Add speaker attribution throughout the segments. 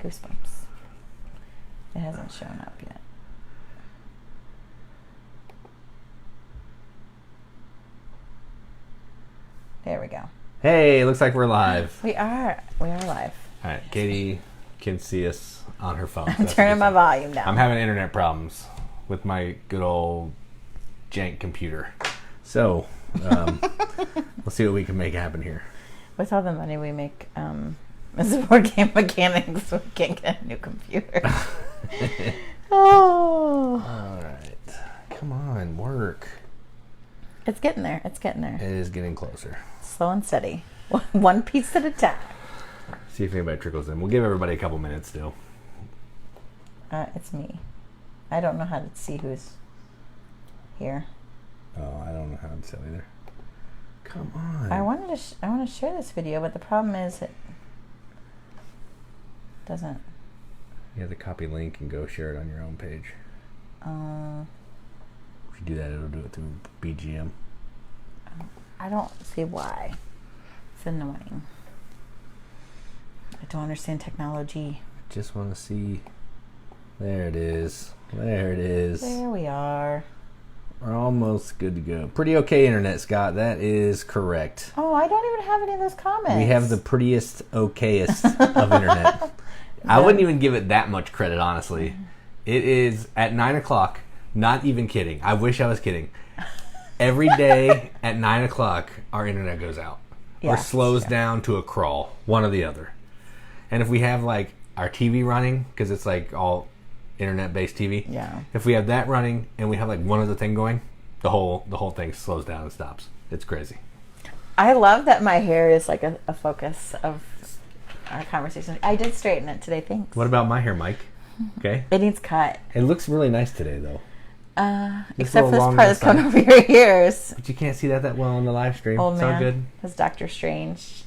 Speaker 1: goosebumps. It hasn't shown up yet. There we go.
Speaker 2: Hey, looks like we're live.
Speaker 1: We are live.
Speaker 2: All right, Katie can see us on her phone.
Speaker 1: I'm turning my volume down.
Speaker 2: I'm having internet problems with my good old jank computer. So, let's see what we can make happen here.
Speaker 1: With all the money we make as board game mechanics, we can't get a new computer. Oh.
Speaker 2: All right. Come on, work.
Speaker 1: It's getting there. It's getting there.
Speaker 2: It is getting closer.
Speaker 1: Slow and steady. One piece at a time.
Speaker 2: See if anybody trickles in. We'll give everybody a couple minutes still.
Speaker 1: It's me. I don't know how to see who's here.
Speaker 2: Oh, I don't know how to tell either. Come on.
Speaker 1: I want to share this video, but the problem is it doesn't.
Speaker 2: You have to copy link and go share it on your own page. If you do that, it'll do it through BGM.
Speaker 1: I don't see why. It's annoying. I don't understand technology.
Speaker 2: I just want to see. There it is. There it is.
Speaker 1: There we are.
Speaker 2: We're almost good to go. Pretty okay internet, Scott. That is correct.
Speaker 1: Oh, I don't even have any of those comments.
Speaker 2: We have the prettiest, okayest of internet. I wouldn't even give it that much credit, honestly. It is at 9 o'clock. Not even kidding. I wish I was kidding. Every day at 9 o'clock, our internet goes out.
Speaker 1: Yeah,
Speaker 2: or slows down to a crawl. One or the other. And if we have, like, our TV running, because it's, like, all internet-based TV.
Speaker 1: Yeah.
Speaker 2: If we have that running and we have, like, one other thing going, the whole thing slows down and stops. It's crazy.
Speaker 1: I love that my hair is, like, a focus of our conversation. I did straighten it today, thanks.
Speaker 2: What about my hair, Mike? Okay.
Speaker 1: It needs cut.
Speaker 2: It looks really nice today, though.
Speaker 1: Except for this part that's coming over your ears.
Speaker 2: But you can't see that well on the live stream.
Speaker 1: Old
Speaker 2: It's
Speaker 1: man.
Speaker 2: all good.
Speaker 1: That's Doctor Strange.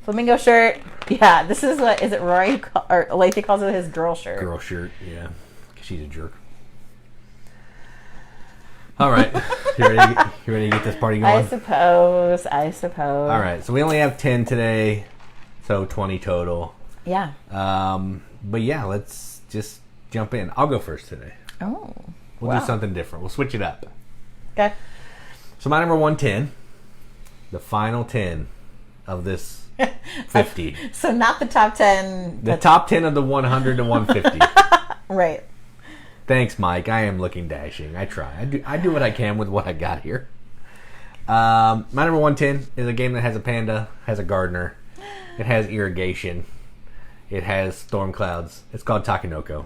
Speaker 1: Flamingo shirt. Yeah, this is what, is it Rory? Or Lathy calls it his girl shirt.
Speaker 2: Girl shirt, yeah. 'Cause she's a jerk. All right. You ready to get this party going?
Speaker 1: I suppose.
Speaker 2: All right. So we only have 10 today. So 20 total.
Speaker 1: Yeah.
Speaker 2: But yeah, let's just jump in. I'll go first today.
Speaker 1: Oh.
Speaker 2: We'll do something different. We'll switch it up.
Speaker 1: Okay.
Speaker 2: So my number 110, the final 10 of this 50.
Speaker 1: So not the top 10.
Speaker 2: The top 10 of the 100 to 150.
Speaker 1: Right.
Speaker 2: Thanks, Mike. I am looking dashing. I try. I do what I can with what I got here. My number 110 is a game that has a panda, has a gardener, it has irrigation, it has storm clouds. It's called Takenoko.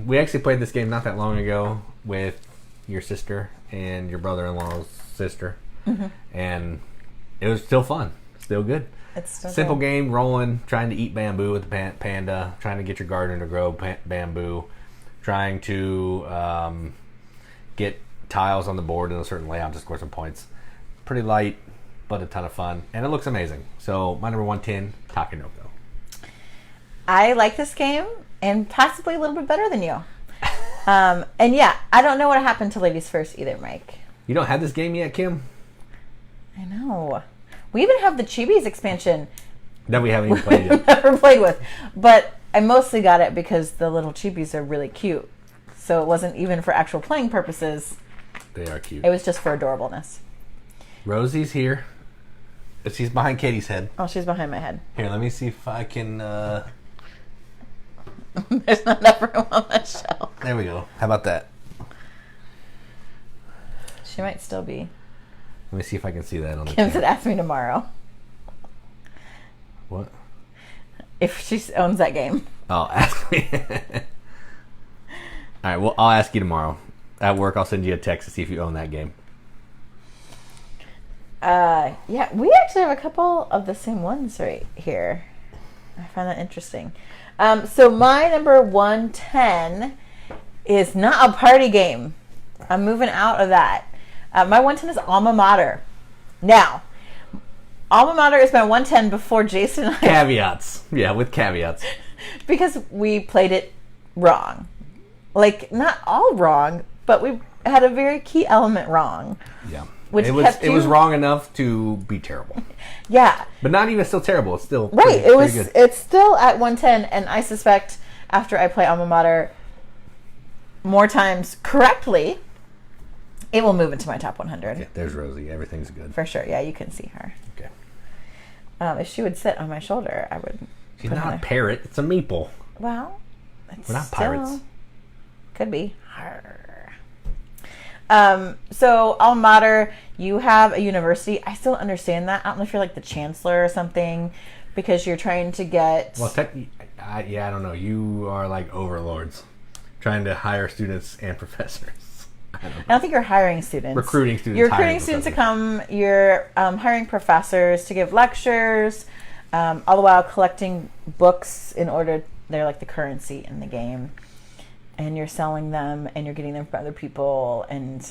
Speaker 2: We actually played this game not that long ago with your sister and your brother-in-law's sister, and it was still fun, still good.
Speaker 1: It's still
Speaker 2: simple
Speaker 1: good.
Speaker 2: Game, rolling, trying to eat bamboo with the panda, trying to get your garden to grow bamboo, trying to get tiles on the board in a certain layout to score some points. Pretty light, but a ton of fun, and it looks amazing. So my number 110, Takenoko.
Speaker 1: I like this game, and possibly a little bit better than you. And yeah, I don't know what happened to Ladies First either, Mike.
Speaker 2: You don't have this game yet, Kim?
Speaker 1: I know. We even have the Chibis expansion.
Speaker 2: That we haven't even played yet.
Speaker 1: Never played with. But I mostly got it because the little Chibis are really cute. So it wasn't even for actual playing purposes.
Speaker 2: They are cute.
Speaker 1: It was just for adorableness.
Speaker 2: Rosie's here. She's behind Katie's head.
Speaker 1: Oh, she's behind my head.
Speaker 2: Here, let me see if I can...
Speaker 1: There's not enough room on that shelf.
Speaker 2: There we go. How about that?
Speaker 1: She might still be.
Speaker 2: Let me see if I can see that on the
Speaker 1: Kim said,
Speaker 2: camera.
Speaker 1: ask me tomorrow.
Speaker 2: What?
Speaker 1: If she owns that game.
Speaker 2: Oh, ask me. All right, well, I'll ask you tomorrow. At work, I'll send you a text to see if you own that game.
Speaker 1: Yeah, we actually have a couple of the same ones right here. I find that interesting. So my number 110 is not a party game. I'm moving out of that. My 110 is Alma Mater. Now, Alma Mater is my 110 before Jason and I...
Speaker 2: Caveats. Yeah, with caveats.
Speaker 1: Because we played it wrong. Like, not all wrong, but we had a very key element wrong.
Speaker 2: Yeah.
Speaker 1: which
Speaker 2: it
Speaker 1: kept
Speaker 2: was wrong enough to be terrible.
Speaker 1: Yeah,
Speaker 2: but not even still terrible. It's still
Speaker 1: right.
Speaker 2: Pretty good.
Speaker 1: It's still at 110, and I suspect after I play Alma Mater more times correctly, it will move into my top 100.
Speaker 2: Yeah, there's Rosie. Everything's good
Speaker 1: For sure. Yeah, you can see her.
Speaker 2: Okay.
Speaker 1: If she would sit on my shoulder, I would.
Speaker 2: She's not a parrot. It's a meeple.
Speaker 1: Well,
Speaker 2: we're not pirates.
Speaker 1: Could be. So Alma Mater, you have a university. I still understand that. I don't know if you're like the chancellor or something, because you're trying to get.
Speaker 2: Well, I don't know. You are like overlords, trying to hire students and professors. I
Speaker 1: don't think you're hiring students.
Speaker 2: Recruiting students.
Speaker 1: You're recruiting students to come. You're hiring professors to give lectures, all the while collecting books in order. They're like the currency in the game. And you're selling them, and you're getting them from other people, and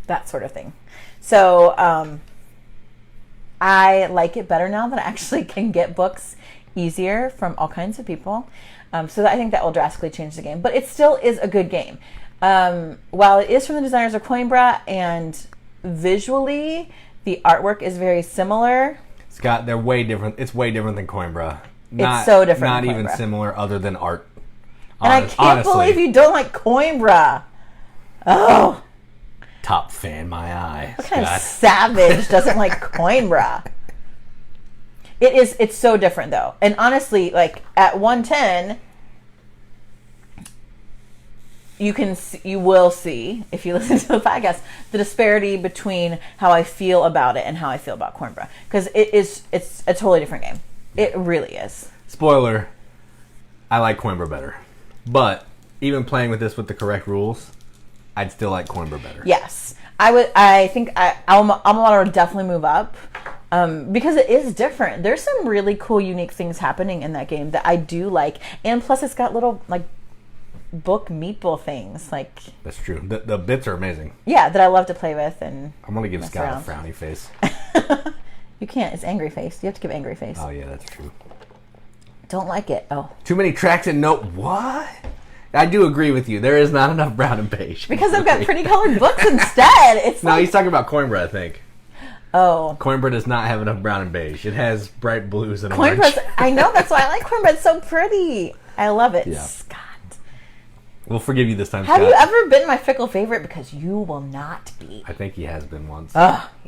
Speaker 1: that sort of thing. So I like it better now that I actually can get books easier from all kinds of people. So I think that will drastically change the game. But it still is a good game. While it is from the designers of Coimbra, and visually the artwork is very similar.
Speaker 2: They're way different. It's way different than Coimbra.
Speaker 1: It's so different.
Speaker 2: Not even similar, other than art.
Speaker 1: And I can't believe you don't like Coimbra. Oh.
Speaker 2: Top fan, my eye.
Speaker 1: What kind of savage doesn't like Coimbra? It's so different though. And honestly, like at 110, you will see, if you listen to the podcast, the disparity between how I feel about it and how I feel about Coimbra. Because it's a totally different game. It really is.
Speaker 2: Spoiler, I like Coimbra better. But even playing with this with the correct rules, I'd still like Coimbra better.
Speaker 1: Yes. I think Alma Mater would definitely move up because it is different. There's some really cool, unique things happening in that game that I do like. And plus it's got little like book meeple things. Like
Speaker 2: that's true. The bits are amazing.
Speaker 1: Yeah, that I love to play with. And
Speaker 2: I'm going to give Scott a frowny face.
Speaker 1: You can't. It's angry face. You have to give angry face.
Speaker 2: Oh, yeah, that's true.
Speaker 1: Don't like it. Oh.
Speaker 2: Too many tracks and what? I do agree with you. There is not enough brown and beige.
Speaker 1: Because I've got pretty colored books instead. It's
Speaker 2: no, he's talking about Coimbra, I think.
Speaker 1: Oh.
Speaker 2: Coimbra does not have enough brown and beige. It has bright blues and
Speaker 1: orange. I know. That's why I like Coimbra. It's so pretty. I love it.
Speaker 2: Yeah.
Speaker 1: Scott.
Speaker 2: We'll forgive you this time,
Speaker 1: Have
Speaker 2: Scott.
Speaker 1: you ever been my fickle favorite? Because you will not be.
Speaker 2: I think he has been once.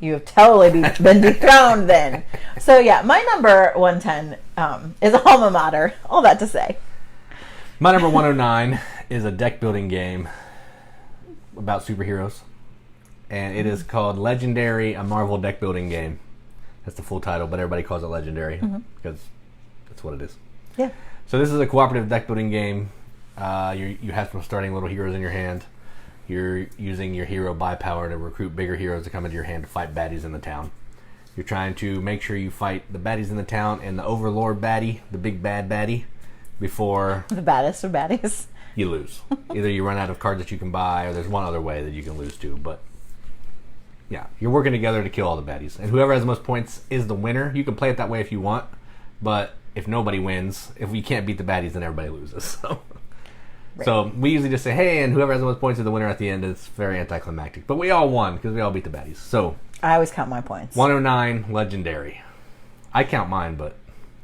Speaker 1: You have totally been dethroned then. So yeah, my number 110 is Alma Mater. All that to say.
Speaker 2: My number 109 is a deck building game about superheroes. And it is called Legendary, a Marvel deck building game. That's the full title, but everybody calls it Legendary because that's what it is.
Speaker 1: Yeah.
Speaker 2: So this is a cooperative deck building game. You have some starting little heroes in your hand. You're using your hero buy power to recruit bigger heroes to come into your hand to fight baddies in the town. You're trying to make sure you fight the baddies in the town and the overlord baddie, the big bad baddie, before
Speaker 1: the baddest of baddies.
Speaker 2: You lose. Either you run out of cards that you can buy, or there's one other way that you can lose to. But yeah, you're working together to kill all the baddies, and whoever has the most points is the winner. You can play it that way if you want, but if nobody wins, if we can't beat the baddies, then everybody loses. So. Right. So we usually just say, hey, and whoever has the most points is the winner at the end. It's very anticlimactic. But we all won because we all beat the baddies. So
Speaker 1: I always count my points.
Speaker 2: 109, Legendary. I count mine, but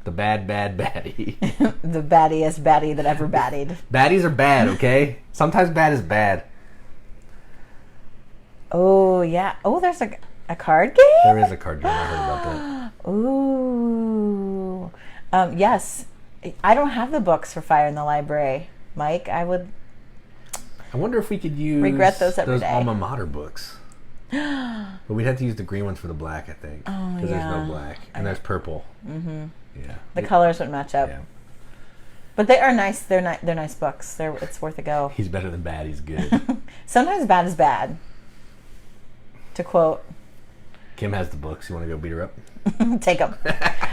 Speaker 2: the bad baddie.
Speaker 1: The baddiest baddie that ever baddied.
Speaker 2: Baddies are bad, okay? Sometimes bad is bad.
Speaker 1: Oh, yeah. Oh, there's a card game?
Speaker 2: There is a card game. I heard about that.
Speaker 1: Ooh. Yes. I don't have the books for Fire in the Library. Mike, I
Speaker 2: wonder if we could use
Speaker 1: regret those every day.
Speaker 2: Alma Mater books. But we'd have to use the green ones for the black, I think.
Speaker 1: Oh,
Speaker 2: because there's no black. And there's purple.
Speaker 1: Mm-hmm.
Speaker 2: Yeah.
Speaker 1: The colors would match up.
Speaker 2: Yeah.
Speaker 1: But they are nice. They're nice books. It's worth a go.
Speaker 2: He's better than bad. He's good.
Speaker 1: Sometimes bad is bad. To quote.
Speaker 2: Kim has the books. You want to go beat her up?
Speaker 1: Take them.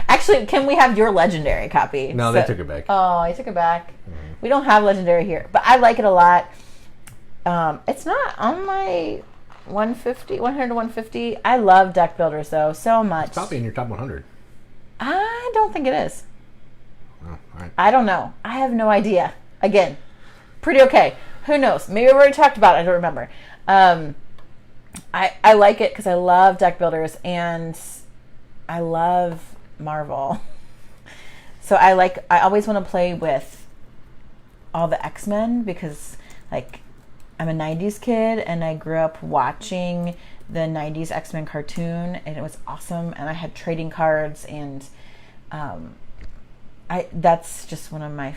Speaker 1: Actually, can we have your Legendary copy?
Speaker 2: No, they took it back.
Speaker 1: Oh, he took it back. Mm-hmm. We don't have Legendary here, but I like it a lot. It's not on my 100 to 150. I love deck builders, though, so much.
Speaker 2: It's probably in your top 100.
Speaker 1: I don't think it is.
Speaker 2: Oh, all right.
Speaker 1: I don't know. I have no idea. Again, pretty okay. Who knows? Maybe we already talked about it. I don't remember. I like it because I love deck builders and I love Marvel. So I always want to play with all the X-Men because like I'm a 90s kid and I grew up watching the 90s X-Men cartoon and it was awesome, and I had trading cards, and that's just one of my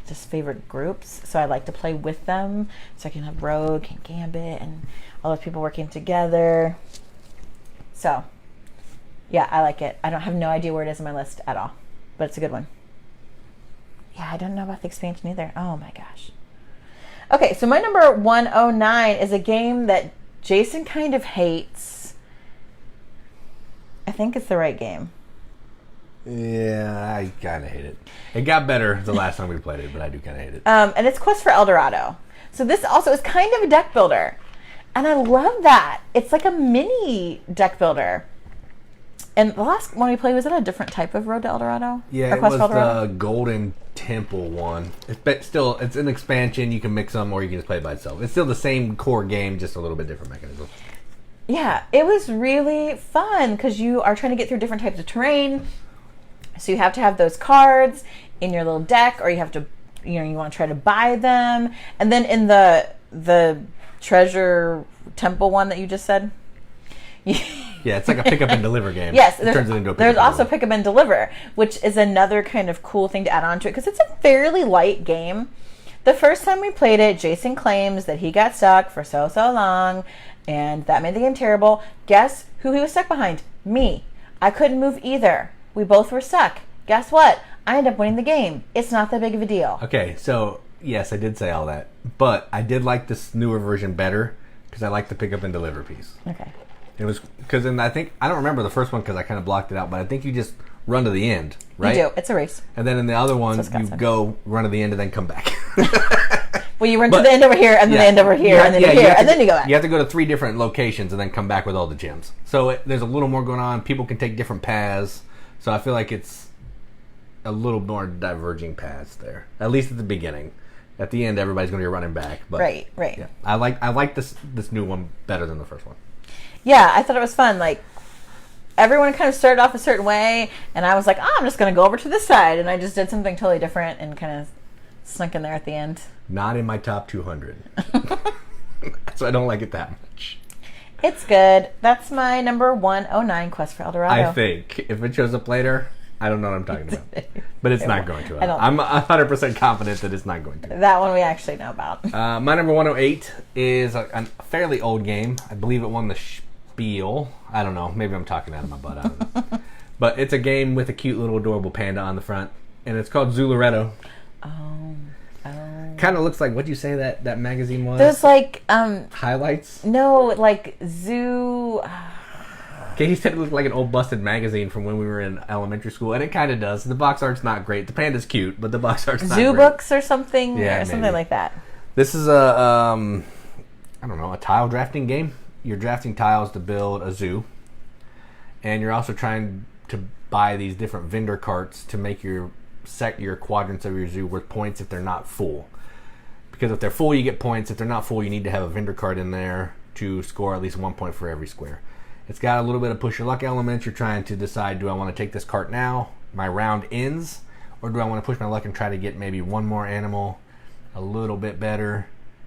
Speaker 1: just favorite groups, so I like to play with them so I can have Rogue and Gambit and all those people working together. So yeah, I like it. I don't have no idea where it is on my list at all, but it's a good one. Yeah, I don't know about the expansion either. Oh my gosh. Okay, so my number 109 is a game that Jason kind of hates. I think it's the right game.
Speaker 2: Yeah, I kind of hate it. It got better the last time we played it, but I do kind of hate it.
Speaker 1: And it's Quest for El Dorado. So this also is kind of a deck builder. And I love that. It's like a mini deck builder. And the last one we played, was it a different type of Road to El Dorado?
Speaker 2: Yeah, it was the Golden Temple one. It's an expansion. You can mix them or you can just play it by itself. It's still the same core game, just a little bit different mechanism.
Speaker 1: Yeah, it was really fun because you are trying to get through different types of terrain. So you have to have those cards in your little deck, or you have to, you want to try to buy them. And then in the treasure temple one that you just said.
Speaker 2: Yeah, it's like a pick up and deliver game.
Speaker 1: Yes,
Speaker 2: it turns it into a
Speaker 1: there's also pick up and deliver, which is another kind of cool thing to add on to it because it's a fairly light game. The first time we played it, Jason claims that he got stuck for so long, and that made the game terrible. Guess who he was stuck behind? Me. I couldn't move either. We both were stuck. Guess what? I ended up winning the game. It's not that big of a deal.
Speaker 2: Okay, so yes, I did say all that, but I did like this newer version better because I like the pick up and deliver piece.
Speaker 1: Okay.
Speaker 2: It was because I don't remember the first one because I kind of blocked it out, but I think you just run to the end, right?
Speaker 1: You do. It's a race.
Speaker 2: And then in the other one, you go run to the end and then come back.
Speaker 1: Well, you run to the end over here, and then the end over here, and then here, and then you go back.
Speaker 2: You have to go to 3 different locations and then come back with all the gems. So there's a little more going on. People can take different paths. So I feel like it's a little more diverging paths there. At least at the beginning. At the end, everybody's going to be running back. But,
Speaker 1: right.
Speaker 2: Yeah, I like this new one better than the first one.
Speaker 1: Yeah, I thought it was fun. Like, everyone kind of started off a certain way, and I was like, I'm just going to go over to this side. And I just did something totally different and kind of snuck in there at the end.
Speaker 2: Not in my top 200. So I don't like it that much.
Speaker 1: It's good. That's my number 109, Quest for El Dorado.
Speaker 2: I think. If it shows up later, I don't know what I'm talking about. But it's not going to.
Speaker 1: I don't
Speaker 2: I'm 100% confident that it's not going to.
Speaker 1: That one we actually know about.
Speaker 2: My number 108 is a fairly old game. I believe it won the Spiel. I don't know. Maybe I'm talking out of my butt. I don't know. But it's a game with a cute little adorable panda on the front. And it's called Zooloretto.
Speaker 1: Oh.
Speaker 2: Kind of looks like, what did you say that magazine was?
Speaker 1: There's like...
Speaker 2: highlights?
Speaker 1: No, like zoo...
Speaker 2: Katie said it looked like an old busted magazine from when we were in elementary school, and it kind of does. The box art's not great. The panda's cute, but the box art's not great.
Speaker 1: Zoo books or something?
Speaker 2: Yeah,
Speaker 1: or something like that.
Speaker 2: This is a tile drafting game. You're drafting tiles to build a zoo, and you're also trying to buy these different vendor carts to make your quadrants of your zoo worth points if they're not full. Because if they're full, you get points. If they're not full, you need to have a vendor cart in there to score at least 1 point for every square. It's got a little bit of push your luck elements. You're trying to decide, do I want to take this cart now? My round ends. Or do I want to push my luck and try to get maybe one more animal a little bit better,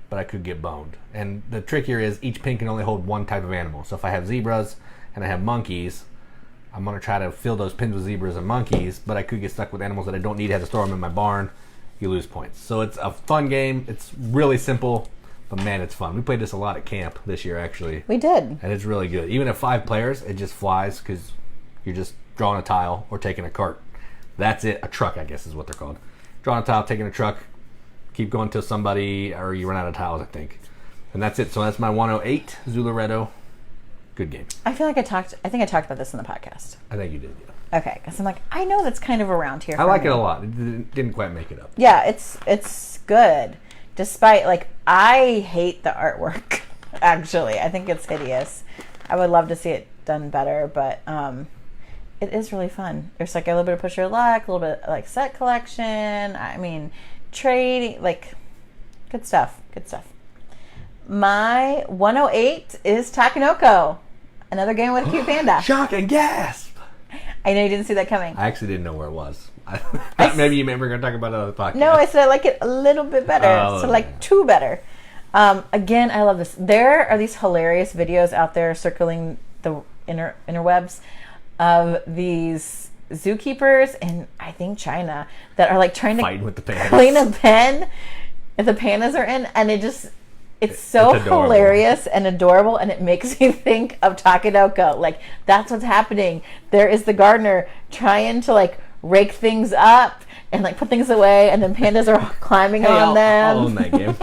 Speaker 2: but I could get boned. And the trick here is each pin can only hold one type of animal. So if I have zebras and I have monkeys, I'm going to try to fill those pins with zebras and monkeys, but I could get stuck with animals that I don't need. I have to store them in my barn. You lose points. So it's a fun game. It's really simple. But man, it's fun. We played this a lot at camp this year, actually.
Speaker 1: We did.
Speaker 2: And it's really good. Even at 5 players, it just flies because you're just drawing a tile or taking a cart. That's it. A truck, I guess, is what they're called. Drawing a tile, taking a truck, keep going till somebody, or you run out of tiles, I think. And that's it. So that's my 108, Zooloretto. Good game.
Speaker 1: I feel like I talked about this in the podcast.
Speaker 2: I think you did, yeah.
Speaker 1: Okay, because I'm like, I know that's kind of around here.
Speaker 2: I like it a lot. It didn't quite make it up.
Speaker 1: Yeah, it's good. Despite, like, I hate the artwork, actually. I think it's hideous. I would love to see it done better, but it is really fun. There's, like, a little bit of push your luck, a little bit, like, set collection. I mean, trading, like, good stuff. Good stuff. My 108 is Takenoko. Another game with a cute panda.
Speaker 2: Shock and gasp!
Speaker 1: I know you didn't see that coming.
Speaker 2: I actually didn't know where it was. Maybe you were going to talk about it on the podcast.
Speaker 1: No, I said I like it a little bit better.
Speaker 2: Oh,
Speaker 1: so like 2 better. Again, I love this. There are these hilarious videos out there circling the interwebs of these zookeepers in, I think, China that are like trying to
Speaker 2: fighting with the pandas.
Speaker 1: clean a pen that the pandas are in, and it's so hilarious and adorable, and it makes me think of Takenoko. Like, that's what's happening. There is the gardener trying to like rake things up and like put things away, and then pandas are climbing on them.
Speaker 2: I'll own that game.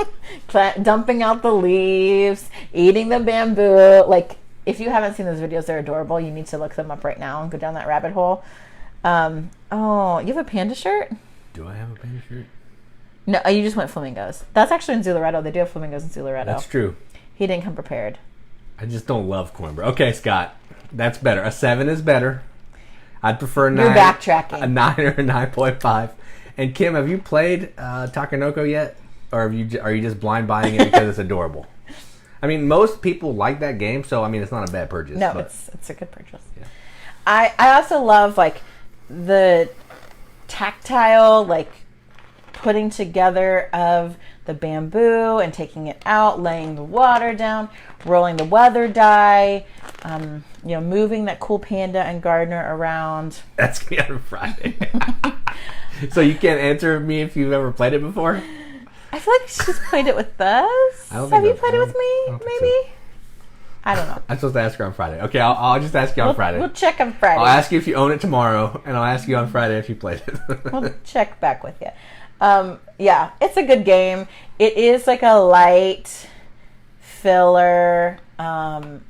Speaker 1: Dumping out the leaves, eating the bamboo. Like, if you haven't seen those videos, they're adorable. You need to look them up right now and go down that rabbit hole. Oh, you have a panda shirt?
Speaker 2: Do I have a panda shirt?
Speaker 1: No, you just went flamingos. That's actually in Zooloretto. They do have flamingos in Zooloretto.
Speaker 2: That's true.
Speaker 1: He didn't come prepared.
Speaker 2: I just don't love cornbread. Okay, Scott. That's better. A 7 is better. I'd prefer 9.
Speaker 1: You're backtracking.
Speaker 2: A 9 or a 9.5. And Kim, have you played Takenoko yet? Or are you just blind buying it because it's adorable? I mean, most people like that game, so I mean, it's not a bad purchase.
Speaker 1: No, it's a good purchase.
Speaker 2: Yeah.
Speaker 1: I also love like the tactile like putting together of the bamboo and taking it out, laying the water down, rolling the weather die, moving that cool panda and gardener around.
Speaker 2: That's me on Friday. So you can't answer me if you've ever played it before?
Speaker 1: I feel like she's played it with us. Have you played it with me? Maybe? I don't know.
Speaker 2: I'm supposed to ask her on Friday. Okay, I'll just ask you on Friday.
Speaker 1: We'll check on Friday.
Speaker 2: I'll ask you if you own it tomorrow, and I'll ask you on Friday if you played it.
Speaker 1: We'll check back with you. Yeah, it's a good game. It is like a light filler. No,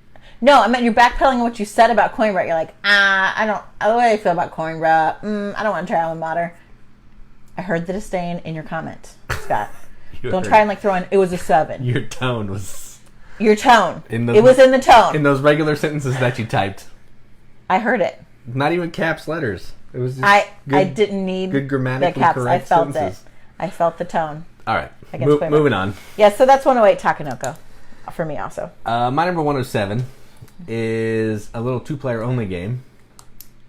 Speaker 1: I meant you're backpedaling what you said about Coinbra. You're like, the way I feel about Coinbra, I don't want to try Alma Mater. I heard the disdain in your comment, Scott. Don't try and like throw in, it was a 7.
Speaker 2: Your tone was...
Speaker 1: Your tone. It was in the tone.
Speaker 2: In those regular sentences that you typed.
Speaker 1: I heard it.
Speaker 2: Not even caps letters. It was just
Speaker 1: I didn't need
Speaker 2: good grammatically
Speaker 1: the caps.
Speaker 2: correct
Speaker 1: I felt
Speaker 2: sentences.
Speaker 1: it. I felt the tone.
Speaker 2: All right.
Speaker 1: Moving
Speaker 2: on.
Speaker 1: Yeah, so that's 108 Takenoko for me also.
Speaker 2: My number 107 is a little 2-player only game.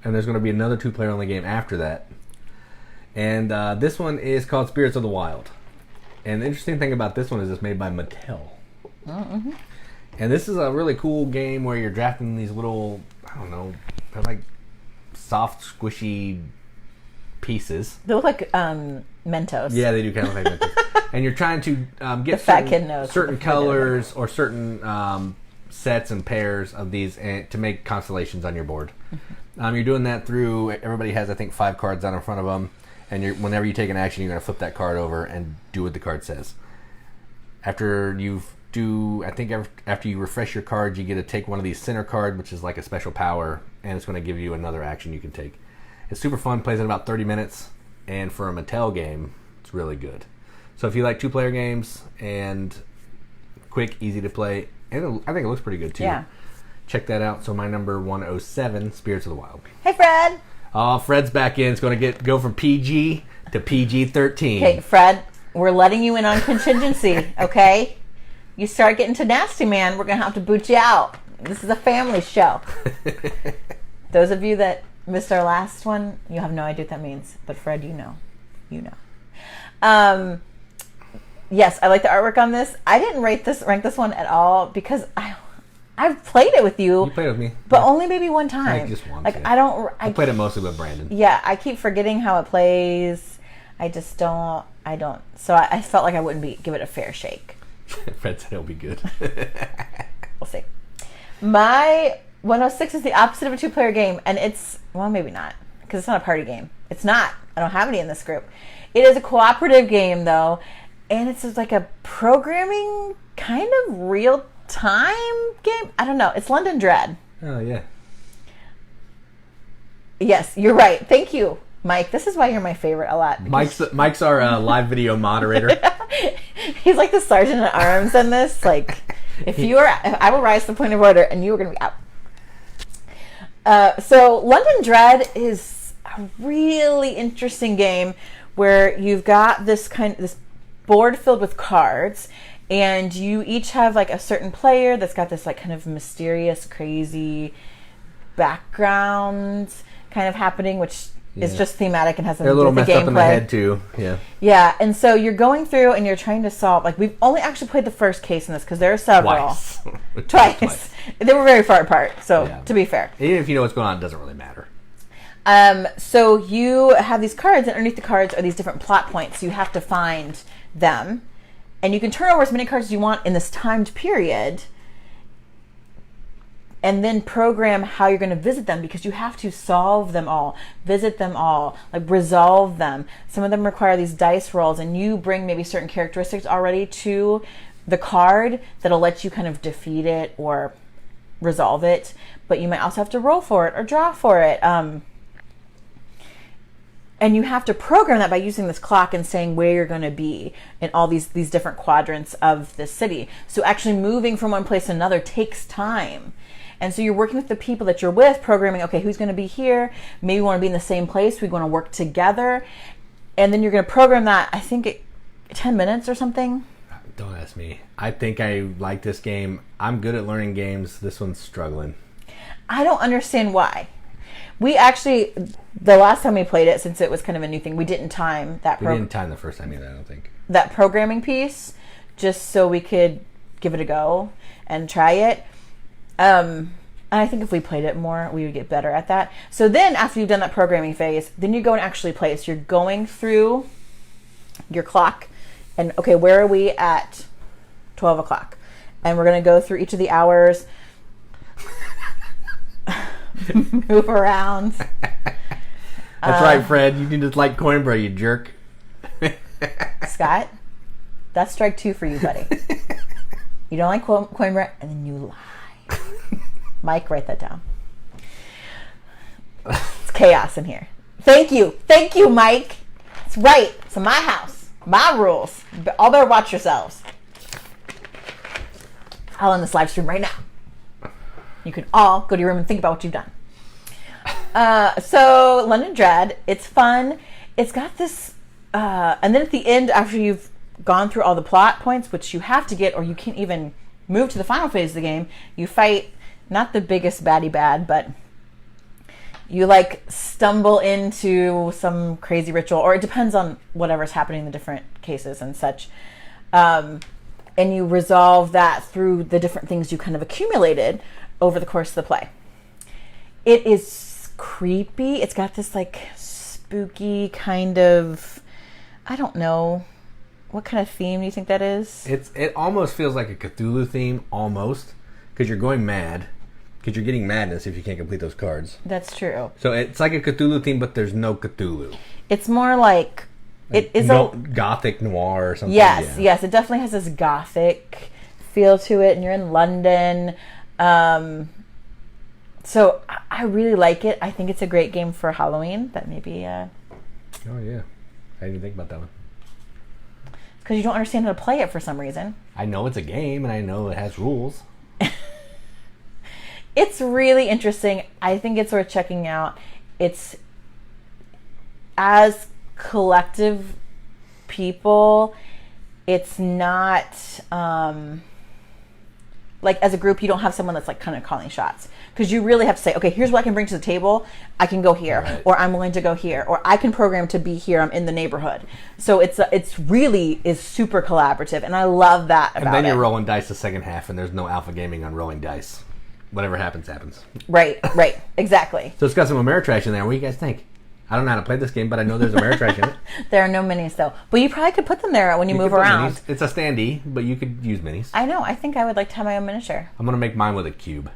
Speaker 2: And there's going to be another 2-player only game after that. And this one is called Spirits of the Wild. And the interesting thing about this one is it's made by Mattel.
Speaker 1: Mm-hmm.
Speaker 2: And this is a really cool game where you're drafting these little, I don't know, they're like soft, squishy pieces.
Speaker 1: They look like Mentos.
Speaker 2: Yeah, they do kind of look like Mentos. And you're trying to get certain colors or certain sets and pairs of these to make constellations on your board. Mm-hmm. You're doing that through, everybody has, I think, 5 cards down in front of them. And whenever you take an action, you're going to flip that card over and do what the card says. After you refresh your cards, you get to take one of these center cards, which is like a special power, and it's going to give you another action you can take. It's super fun, plays in about 30 minutes, and for a Mattel game, it's really good. So if you like 2-player games and quick, easy to play, and I think it looks pretty good too.
Speaker 1: Yeah.
Speaker 2: Check that out. So my number 107, Spirits of the Wild.
Speaker 1: Hey, Fred.
Speaker 2: Oh, Fred's back in. It's going to go from PG to PG-13.
Speaker 1: Okay, Fred, we're letting you in on contingency, okay? You start getting to nasty, man, we're going to have to boot you out. This is a family show. Those of you that missed our last one, you have no idea what that means. But Fred, you know. Yes, I like the artwork on this. I didn't rank this one at all because I've played it with you.
Speaker 2: You played with me.
Speaker 1: But only maybe one time.
Speaker 2: Like just once.
Speaker 1: Like,
Speaker 2: yeah. I played it mostly with Brandon.
Speaker 1: Yeah, I keep forgetting how it plays. I don't. So I felt like I wouldn't give it a fair shake.
Speaker 2: Fred said it'll be good.
Speaker 1: We'll see. My 106 is the opposite of a 2-player game, and it's, well, maybe not, because it's not a party game. It's not. I don't have any in this group. It is a cooperative game, though, and it's just like a programming kind of real-time game. I don't know. It's London Dread.
Speaker 2: Oh, yeah.
Speaker 1: Yes, you're right. Thank you, Mike. This is why you're my favorite a lot.
Speaker 2: Mike's our live video moderator.
Speaker 1: He's like the sergeant at arms in this. Like, if I will rise to the point of order, and you are going to be out. So London Dread is a really interesting game where you've got this board filled with cards, And you each have like a certain player that's got this like kind of mysterious, crazy background kind of happening, which is just thematic and has
Speaker 2: They're a little messed up in the head too. Yeah.
Speaker 1: Yeah, and so you're going through and you're trying to solve. Like, we've only actually played the first case in this because there are several. Twice. They were very far apart. So to be fair,
Speaker 2: even if you know what's going on, it doesn't really matter.
Speaker 1: So you have these cards, and underneath the cards are these different plot points. You have to find them, and you can turn over as many cards as you want in this timed period, and then program how you're going to visit them, because you have to solve them all, visit them all, like resolve them. Some of them require these dice rolls, and you bring maybe certain characteristics already to the card that'll let you kind of defeat it or resolve it. But you might also have to roll for it or draw for it. And you have to program that by using this clock and saying where you're going to be in all these different quadrants of the city. So actually moving from one place to another takes time. And so you're working with the people that you're with, programming, okay, who's going to be here? Maybe we want to be in the same place. We want to work together. And then you're going to program that, I think, 10 minutes or something.
Speaker 2: Don't ask me. I think I like this game. I'm good at learning games. This one's struggling.
Speaker 1: I don't understand why. We actually, the last time we played it, since it was kind of a new thing, we didn't time that.
Speaker 2: We didn't time the first time either, I don't think.
Speaker 1: That programming piece, just so we could give it a go and try it. And I think if we played it more, we would get better at that. So then after you've done that programming phase, then you go and actually play. So you're going through your clock and, okay, where are we at 12 o'clock? And we're going to go through each of the hours, move around.
Speaker 2: That's right, Fred. You can just like Coimbra, you jerk.
Speaker 1: Scott, that's strike 2 for you, buddy. You don't like Coimbra, and then you lie. Mike, write that down. It's chaos in here. Thank you, Mike. It's right. It's my house, my rules. All better watch yourselves. I'll end this live stream right now. You can all go to your room and think about what you've done. So London Dread, it's fun. It's got this, and then at the end, after you've gone through all the plot points, which you have to get, or you can't even move to the final phase of the game, you fight not the biggest baddie bad, but you like stumble into some crazy ritual, or it depends on whatever's happening in the different cases and such. And you resolve that through the different things you kind of accumulated over the course of the play. It is creepy. It's got this like spooky kind of, I don't know, what kind of theme do you think that is?
Speaker 2: It almost feels like a Cthulhu theme, almost, because you're going mad, because you're getting madness if you can't complete those cards.
Speaker 1: That's true.
Speaker 2: So it's like a Cthulhu theme, but there's no Cthulhu.
Speaker 1: It's more like it is
Speaker 2: gothic noir or something.
Speaker 1: Yes, yes, it definitely has this gothic feel to it, and you're in London. So I really like it. I think it's a great game for Halloween. That maybe. Oh
Speaker 2: yeah, I didn't even think about that one.
Speaker 1: Because you don't understand how to play it for some reason.
Speaker 2: I know it's a game, and I know it has rules.
Speaker 1: It's really interesting. I think it's worth checking out. It's, as collective people, it's not like as a group you don't have someone that's like kind of calling shots, because you really have to say, okay, here's what I can bring to the table. I can go here, right, or I'm willing to go here, or I can program to be here. I'm in the neighborhood. So it's really is super collaborative, and I love that about it.
Speaker 2: And then you're rolling dice the second half, and there's no alpha gaming on rolling dice. Whatever happens, happens.
Speaker 1: Right, exactly.
Speaker 2: So it's got some Ameritrash in there. What do you guys think? I don't know how to play this game, but I know there's Ameritrash in it.
Speaker 1: There are no minis, though. But you probably could put them there when you move around.
Speaker 2: Minis. It's a standee, but you could use minis.
Speaker 1: I know. I think I would like to have my own miniature.
Speaker 2: I'm going to make mine with a cube.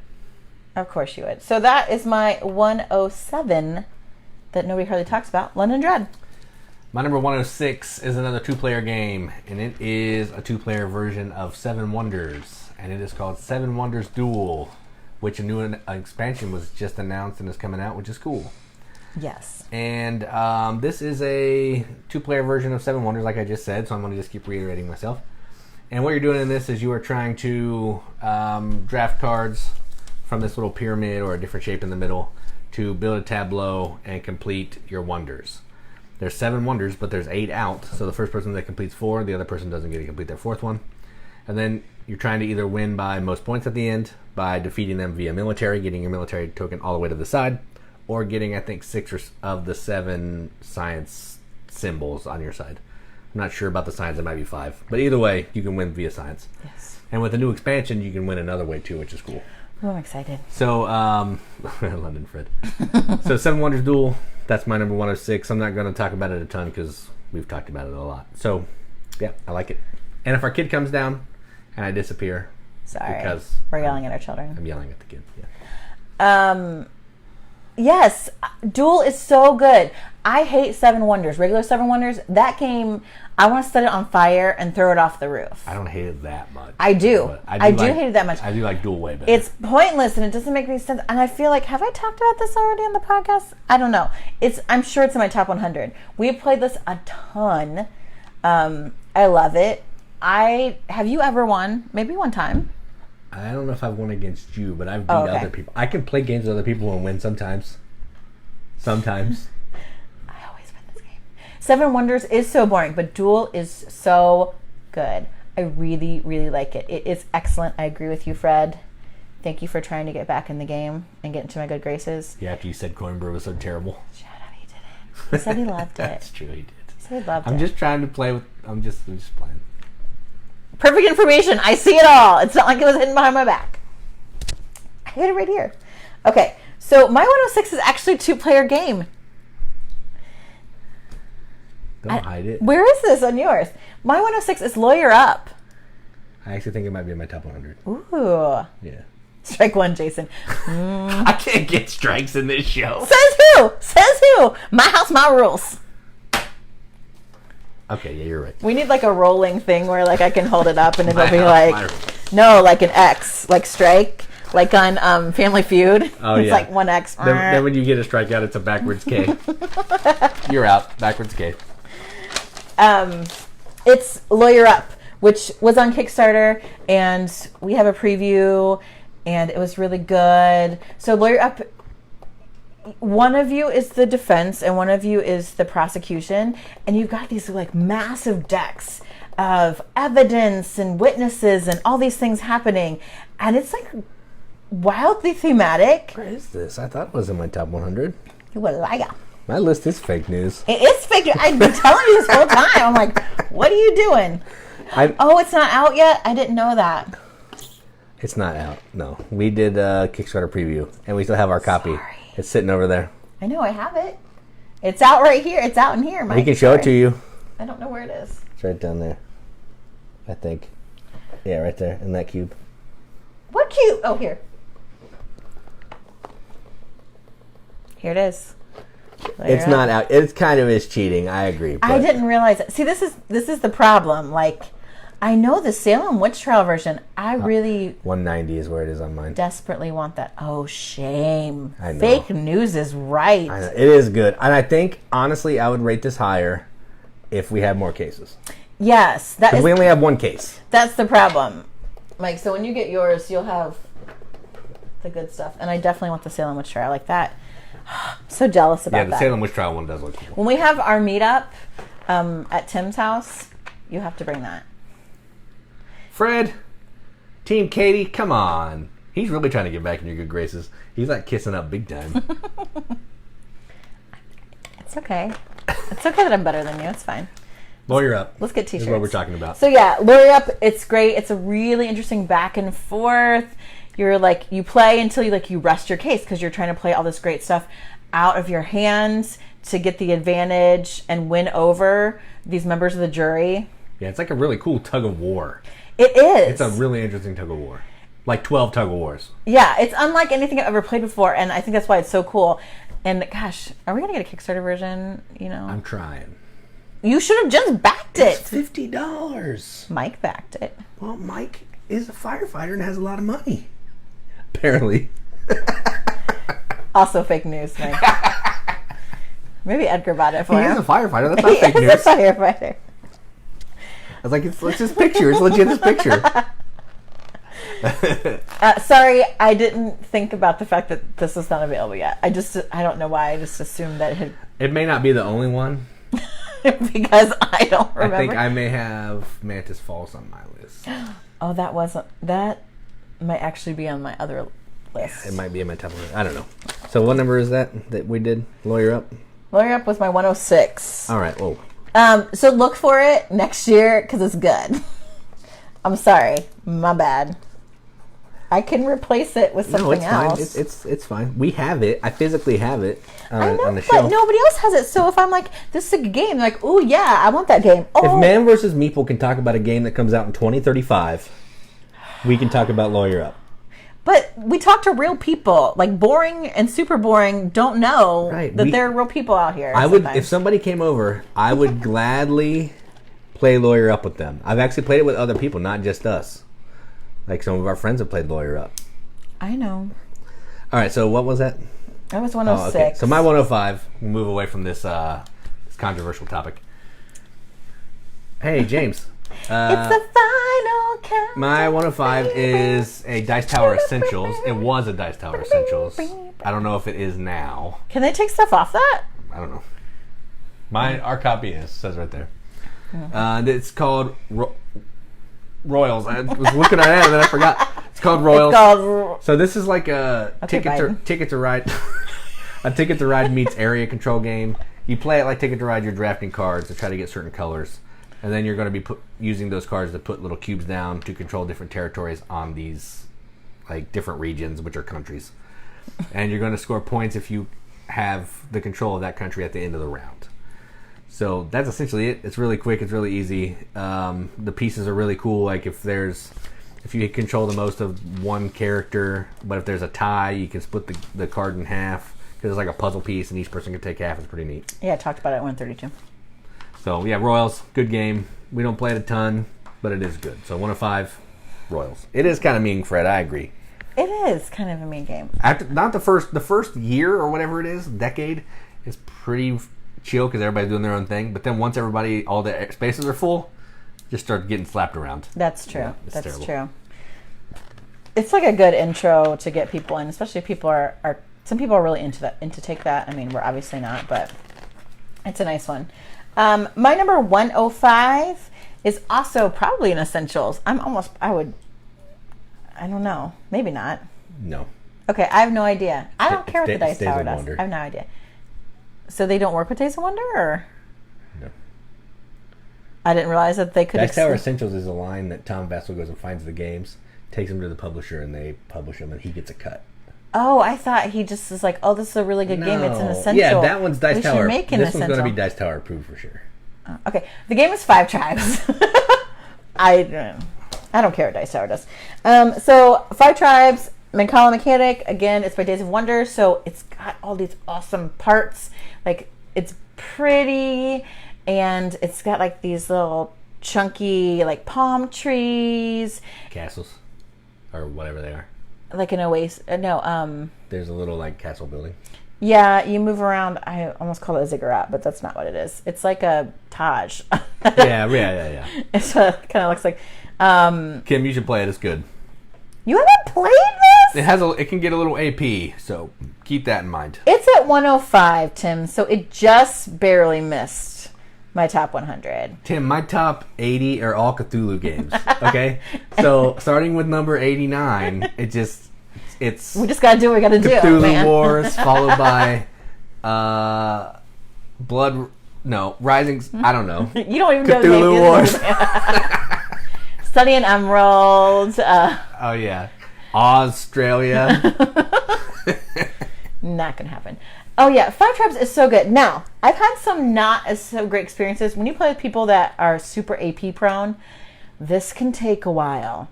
Speaker 1: Of course you would. So that is my 107 that nobody hardly talks about, London Dread.
Speaker 2: My number 106 is another two-player game, and it is a two-player version of Seven Wonders, and it is called Seven Wonders Duel, which a new expansion was just announced and is coming out, which is cool.
Speaker 1: Yes.
Speaker 2: And this is a two-player version of Seven Wonders, like I just said, so I'm going to just keep reiterating myself. And what you're doing in this is you are trying to draft cards from this little pyramid or a different shape in the middle to build a tableau and complete your wonders. There's 7 wonders, but there's 8 out, so the first person that completes 4, the other person doesn't get to complete their 4th one. And then you're trying to either win by most points at the end, by defeating them via military, getting your military token all the way to the side, or getting, I think, 6 of the 7 science symbols on your side. I'm not sure about the science, it might be 5. But either way, you can win via science.
Speaker 1: Yes.
Speaker 2: And with the new expansion, you can win another way too, which is cool.
Speaker 1: Oh, I'm excited.
Speaker 2: So, London Fred. So, 7 Wonders Duel, that's my number 106. I'm not going to talk about it a ton because we've talked about it a lot. So, yeah, I like it. And if our kid comes down and I disappear,
Speaker 1: sorry,
Speaker 2: because
Speaker 1: we're yelling at our children.
Speaker 2: I'm yelling at the kid. Yeah.
Speaker 1: Yes, Duel is so good. I hate 7 Wonders. Regular 7 Wonders, that game, I want to set it on fire and throw it off the roof.
Speaker 2: I don't hate it that much.
Speaker 1: I do. I do hate it that much.
Speaker 2: I do like Duel way better.
Speaker 1: It's pointless and it doesn't make any sense. And I feel like, have I talked about this already on the podcast? I don't know. I'm sure it's in my top 100. We played this a ton. I love it. Have you ever won? Maybe one time.
Speaker 2: I don't know if I've won against you, but I've beat other people. I can play games with other people and win sometimes. Sometimes.
Speaker 1: I always win this game. 7 Wonders is so boring, but Duel is so good. I really, really like it. It is excellent. I agree with you, Fred. Thank you for trying to get back in the game and get into my good graces.
Speaker 2: Yeah, after you said Coimbra was so terrible.
Speaker 1: Shut up, he didn't. He said he loved it.
Speaker 2: That's true, he did.
Speaker 1: He said he loved it.
Speaker 2: I'm just trying to play with... I'm just playing.
Speaker 1: Perfect information. I see it all. It's not like it was hidden behind my back. I got it right here. Okay, so my 106 is actually a 2-player game.
Speaker 2: Don't hide it.
Speaker 1: Where is this on yours? My 106 is Lawyer Up.
Speaker 2: I actually think it might be in my top 100.
Speaker 1: Ooh.
Speaker 2: Yeah.
Speaker 1: Strike 1, Jason.
Speaker 2: I can't get strikes in this show.
Speaker 1: Says who? Says who? My house, my rules.
Speaker 2: Okay, yeah, you're right.
Speaker 1: We need like a rolling thing where like I can hold it up and it'll be
Speaker 2: house,
Speaker 1: like, no, like an X, like strike, like on Family Feud.
Speaker 2: Oh,
Speaker 1: it's
Speaker 2: yeah.
Speaker 1: like 1 X.
Speaker 2: Then when you get a strikeout, it's a backwards K. You're out. Backwards K.
Speaker 1: It's Lawyer Up, which was on Kickstarter, and we have a preview, and it was really good. So Lawyer Up, one of you is the defense and one of you is the prosecution, and you've got these like massive decks of evidence and witnesses and all these things happening, and it's like wildly thematic.
Speaker 2: Where is this? I thought it was in my top 100.
Speaker 1: You a liar.
Speaker 2: My list is fake news.
Speaker 1: It is fake news. I've been telling you this whole time. I'm like, what are you doing? Oh, it's not out yet? I didn't know that.
Speaker 2: It's not out. No. We did a Kickstarter preview, and we still have our copy.
Speaker 1: Sorry.
Speaker 2: It's sitting over there.
Speaker 1: I know, I have it. It's out right here. It's out in here, Mike.
Speaker 2: We can show it to you.
Speaker 1: I don't know where it is.
Speaker 2: It's right down there, I think. Yeah, right there in that cube.
Speaker 1: What cube? Oh, here. Here it is.
Speaker 2: It's not out. It's kind of is cheating. I agree.
Speaker 1: I didn't realize it. See, this is the problem. Like, I know the Salem witch trial version. I really
Speaker 2: 190 is where it is on mine.
Speaker 1: desperately want that. Oh, shame.
Speaker 2: I know.
Speaker 1: Fake news is right.
Speaker 2: I know. It is good, and I think honestly, I would rate this higher if we had more cases.
Speaker 1: Yes,
Speaker 2: Because we only have one case.
Speaker 1: that's the problem, Mike. So when you get yours, you'll have the good stuff, and I definitely want the Salem witch trial like that. So jealous about that.
Speaker 2: Yeah, the Salem witch trial one does look cool.
Speaker 1: When we have our meetup at Tim's house, you have to bring that.
Speaker 2: Fred, Team Katie, come on. He's really trying to get back in your good graces. He's like kissing up big time.
Speaker 1: It's okay. It's okay that I'm better than you. It's fine.
Speaker 2: Lawyer Up.
Speaker 1: Let's get t-shirts.
Speaker 2: This is what we're talking about.
Speaker 1: So yeah, Lawyer Up, it's great. It's a really interesting back and forth. You're like, you play until you rest your case because you're trying to play all this great stuff out of your hands to get the advantage and win over these members of the jury.
Speaker 2: Yeah, it's like a really cool tug of war.
Speaker 1: It is.
Speaker 2: It's a really interesting tug of war. Like 12 tug of wars.
Speaker 1: Yeah, it's unlike anything I've ever played before, and I think that's why it's so cool. And gosh, are we going to get a Kickstarter version? You know,
Speaker 2: I'm trying.
Speaker 1: You should have just backed it.
Speaker 2: It's $50.
Speaker 1: Mike backed it.
Speaker 2: Well, Mike is a firefighter and has a lot of money. Apparently.
Speaker 1: Also fake news, Mike. Maybe Edgar bought it for him.
Speaker 2: He's a firefighter. That's not fake news.
Speaker 1: He's a firefighter.
Speaker 2: I was like, it's this picture. It's legit this picture.
Speaker 1: Sorry, I didn't think about the fact that this was not available yet. I don't know why. I just assumed that it had...
Speaker 2: It may not be the only one.
Speaker 1: Because I don't remember.
Speaker 2: I think I may have Mantis Falls on my list.
Speaker 1: Oh, that might actually be on my other list.
Speaker 2: It might be in my top 100. I don't know. So what number is that we did? Lawyer Up?
Speaker 1: Lawyer Up was my 106.
Speaker 2: All right. Whoa.
Speaker 1: So look for it next year because it's good. I'm sorry. My bad. I can replace it with something else.
Speaker 2: Fine. It's fine. We have it. I physically have it
Speaker 1: I know,
Speaker 2: on the
Speaker 1: but
Speaker 2: shelf.
Speaker 1: nobody else has it. So if I'm like, this is a good game, they're like, oh yeah, I want that game. Oh.
Speaker 2: If Man vs. Meeple can talk about a game that comes out in 2035, we can talk about Lawyer Up.
Speaker 1: But we talk to real people. Like boring and super boring don't know that there are real people out here.
Speaker 2: If somebody came over, I would gladly play Lawyer Up with them. I've actually played it with other people, not just us. Like some of our friends have played Lawyer Up.
Speaker 1: I know.
Speaker 2: All right, so what was that?
Speaker 1: That was 106.
Speaker 2: Okay. So my 105, we'll move away from this controversial topic. Hey, James.
Speaker 1: It's the final count.
Speaker 2: My 105 is a Dice Tower Essentials. It was a Dice Tower Essentials. I don't know if it is now.
Speaker 1: Can they take stuff off that?
Speaker 2: I don't know. Our copy says right there. It's called Royals. I was looking at it and then I forgot. It's called Royals. So this is like a ticket to ride. A Ticket to Ride meets area control game. You play it like Ticket to Ride. You're drafting cards to try to get certain colors, and then you're going to be using those cards to put little cubes down to control different territories on these like different regions, which are countries. And you're going to score points if you have the control of that country at the end of the round. So that's essentially it. It's really quick. It's really easy. The pieces are really cool. Like if you control the most of one character, but if there's a tie, you can split the card in half because it's like a puzzle piece, and each person can take half. It's pretty neat.
Speaker 1: Yeah, I talked about it at 132.
Speaker 2: So yeah, Royals, good game. We don't play it a ton, but it is good. So 105, Royals. It is kind of mean, Fred. I agree.
Speaker 1: It is kind of a mean game.
Speaker 2: Not the first year or whatever it is, decade, is pretty chill because everybody's doing their own thing. But then once all the spaces are full, just start getting slapped around.
Speaker 1: That's true.
Speaker 2: Yeah,
Speaker 1: That's
Speaker 2: terrible.
Speaker 1: true. It's like a good intro to get people in, especially if people are some people are really into take that. I mean, we're obviously not, but it's a nice one. My number 105 is also probably an Essentials. I don't know. Maybe not.
Speaker 2: No.
Speaker 1: Okay, I have no idea. I don't care what the Dice Tower does.
Speaker 2: Wonder.
Speaker 1: I have no idea. So they don't work with Days of Wonder, or?
Speaker 2: No.
Speaker 1: I didn't realize that they could.
Speaker 2: Dice Tower Essentials is a line that Tom Vasel goes and finds the games, takes them to the publisher, and they publish them, and he gets a cut.
Speaker 1: Oh, I thought he just is like, oh, this is a really good game. It's an Essential.
Speaker 2: Yeah, that one's Dice Tower. This one's going to be Dice Tower approved for sure.
Speaker 1: Okay, the game is 5 tribes. I don't care what Dice Tower does. So 5 tribes, Mancala mechanic. Again, it's by Days of Wonder, so it's got all these awesome parts. Like it's pretty, and it's got like these little chunky like palm trees,
Speaker 2: castles, or whatever they are.
Speaker 1: Like an oasis. No.
Speaker 2: There's a little like castle building.
Speaker 1: Yeah, you move around. I almost call it a ziggurat, but that's not what it is. It's like a Taj.
Speaker 2: yeah.
Speaker 1: It's kind of looks like.
Speaker 2: Kim, you should play it. It's good.
Speaker 1: You haven't played this?
Speaker 2: It can get a little AP, so keep that in mind.
Speaker 1: It's at 105, Tim, so it just barely missed my top 100.
Speaker 2: Tim, my top 80 are all Cthulhu games. Okay, so starting with number 89, it's
Speaker 1: we just gotta do what we gotta do.
Speaker 2: Cthulhu Wars, followed by Rising. I don't know.
Speaker 1: You don't even
Speaker 2: Cthulhu
Speaker 1: know the
Speaker 2: Wars.
Speaker 1: Study in Emerald.
Speaker 2: Oh yeah, Australia.
Speaker 1: Not gonna happen. Oh yeah, 5 Tribes is so good. Now, I've had some not as so great experiences. When you play with people that are super AP prone, this can take a while.